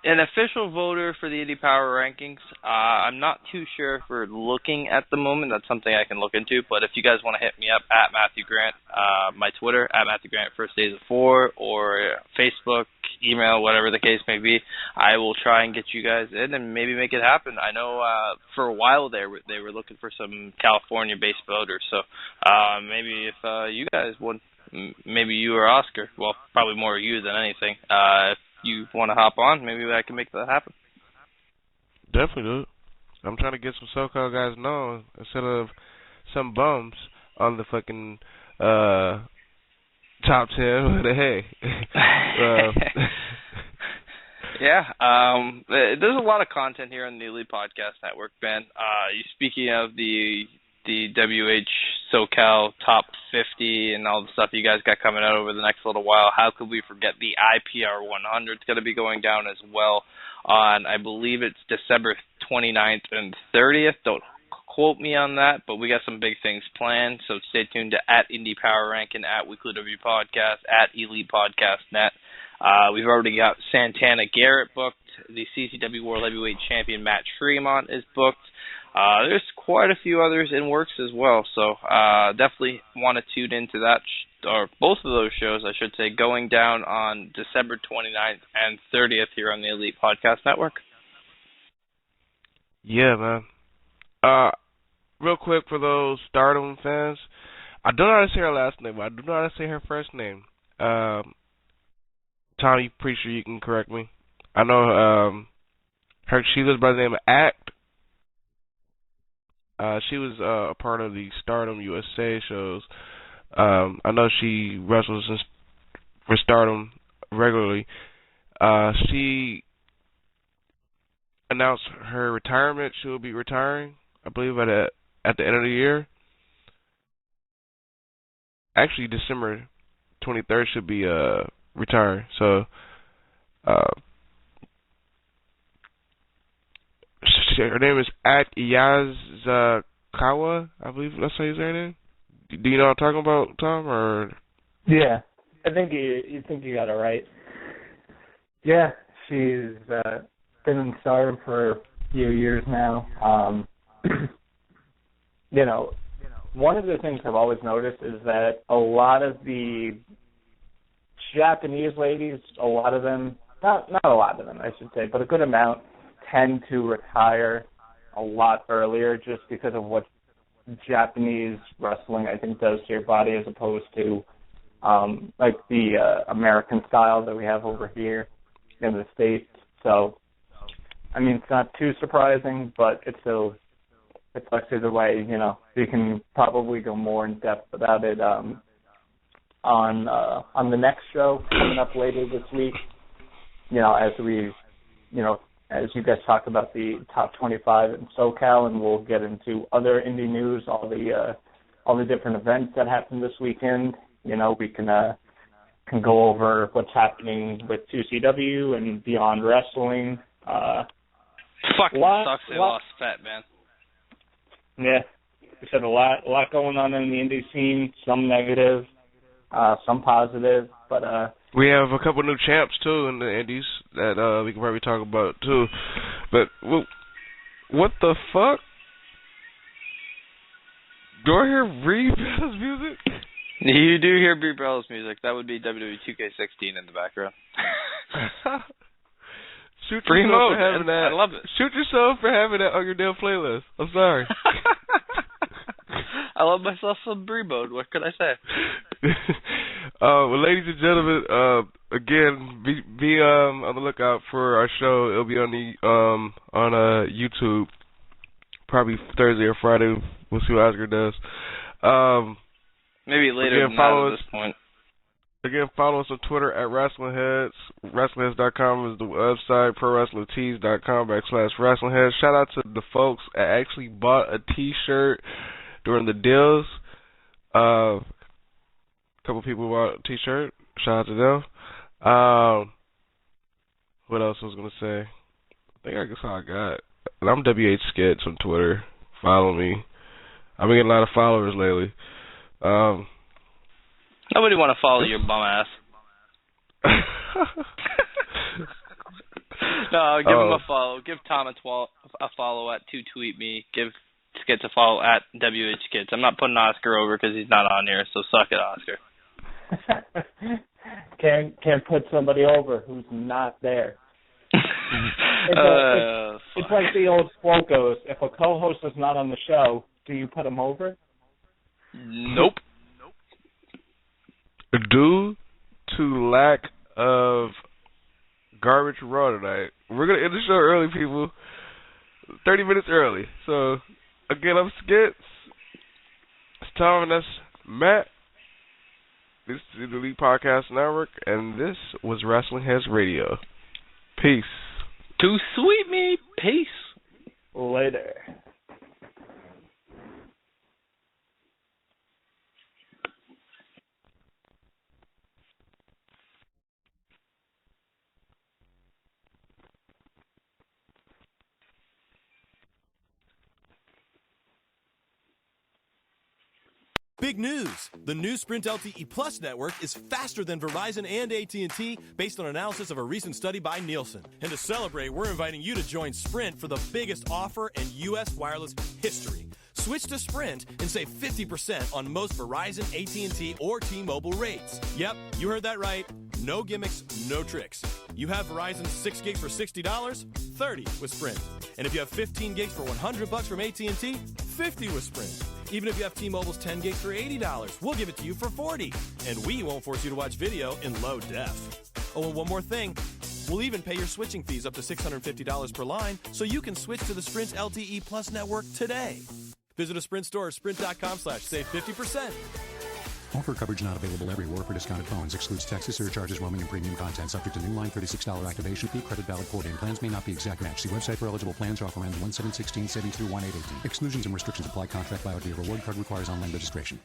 An official voter for the Indie Power Rankings. I'm not too sure if we're looking at the moment. That's something I can look into. But if you guys want to hit me up at Matthew Grant, my Twitter, at Matthew Grant First Days of 4, or Facebook, email, whatever the case may be, I will try and get you guys in and maybe make it happen. I know for a while they were looking for some California-based voters. So maybe if you guys would, maybe you or Oscar, well, probably more you than anything, if you want to hop on, maybe I can make that happen. Definitely, dude. I'm trying to get some SoCal guys known instead of some bums on the fucking top 10. Hey. Yeah. There's a lot of content here on the Elite Podcast Network, Ben. Speaking of the WH SoCal Top 50 and all the stuff you guys got coming out over the next little while, how could we forget the IPR 100? It's going to be going down as well on, I believe it's December 29th and 30th. Don't quote me on that, but we got some big things planned, so stay tuned to at Indie Power Ranking, at Weekly W Podcast, at Elite Podcast Net. We've already got Santana Garrett booked. The CCW World Heavyweight Champion Matt Tremont is booked. There's quite a few others in works as well, so definitely want to tune into that, or both of those shows, I should say, going down on December 29th and 30th here on the Elite Podcast Network. Yeah, man. Real quick for those Stardom fans, I don't know how to say her last name, but I do know how to say her first name. Tommy, pretty sure you can correct me. I know she goes by the name of Act. She was a part of the Stardom USA shows. I know she wrestles for Stardom regularly. She announced her retirement. She will be retiring, I believe, at the end of the year. Actually, December 23rd should be retiring. So, her name is Ak Yazakawa, I believe that's how you say her name. Do you know what I'm talking about, Tom? Or yeah, I think you got it right. Yeah, she's been in Stardom for a few years now. You know, one of the things I've always noticed is that a lot of the Japanese ladies, a lot of them, not a lot of them, I should say, but a good amount, tend to retire a lot earlier just because of what Japanese wrestling, I think, does to your body as opposed to like the American style that we have over here in the States. So, I mean, it's not too surprising, but it sucks either way. You know, you can probably go more in depth about it on the next show coming up later this week. As you guys talk about the top 25 in SoCal, and we'll get into other indie news, all the different events that happened this weekend. We can go over what's happening with 2CW and Beyond Wrestling. Fucking sucks they lost Fat Man. Yeah, we said a lot going on in the indie scene. Some negative, some positive, but we have a couple new champs too in the indies that we can probably talk about too. But what the fuck? Do I hear Brie Bella's music? You do hear Brie Bella's music. That would be WWE 2K16 in the background. Shoot yourself for having that. I love it. Shoot yourself for having that on your damn playlist. I'm sorry. I love myself some Brie mode. What could I say? Well, ladies and gentlemen, again, be on the lookout for our show. It'll be on YouTube, probably Thursday or Friday. We'll see what Oscar does. Maybe later than that at this point. Again, follow us on Twitter at WrestlingHeads. WrestlingHeads.com is the website. ProWrestlingTees.com/WrestlingHeads. Shout out to the folks that actually bought a T-shirt during the deals. A couple people bought a T-shirt. Shout out to them. What else was I going to say? I guess all I got. And I'm WH Sketch on Twitter. Follow me. I've been getting a lot of followers lately. Nobody want to follow your bum ass. No, give him a follow. Give Tom a follow at 2tweetme. Give Skits a follow at WH Skits. I'm not putting Oscar over because he's not on here, so suck it, Oscar. Can't put somebody over who's not there. It's like the old quote goes, if a co-host is not on the show, do you put him over? Nope. Due to lack of garbage raw tonight, we're going to end the show early, people. 30 minutes early. So, again, I'm Skits. It's Tom and that's Matt. This is the Elite Podcast Network, and this was Wrestling Heads Radio. Peace. Too sweet me. Peace. Later. Big news! The new Sprint LTE Plus network is faster than Verizon and AT&T based on analysis of a recent study by Nielsen. And to celebrate, we're inviting you to join Sprint for the biggest offer in U.S. wireless history. Switch to Sprint and save 50% on most Verizon, AT&T, or T-Mobile rates. Yep, you heard that right. No gimmicks, no tricks. You have Verizon 6 gigs for $60, 30 with Sprint. And if you have 15 gigs for $100 from AT&T, 50 with Sprint. Even if you have T-Mobile's 10 gigs for $80, we'll give it to you for $40. And we won't force you to watch video in low def. Oh, and one more thing. We'll even pay your switching fees up to $650 per line so you can switch to the Sprint LTE Plus network today. Visit a Sprint store or sprint.com/save 50%. Offer coverage not available everywhere for discounted phones. Excludes taxes, surcharges, roaming, and premium content. Subject to new line $36 activation fee. Credit valid port-in. Plans may not be exact match. See website for eligible plans. Offer ends 1/7/16 savings through 1/8/18. Exclusions and restrictions apply. Contract by OD. Reward card requires online registration.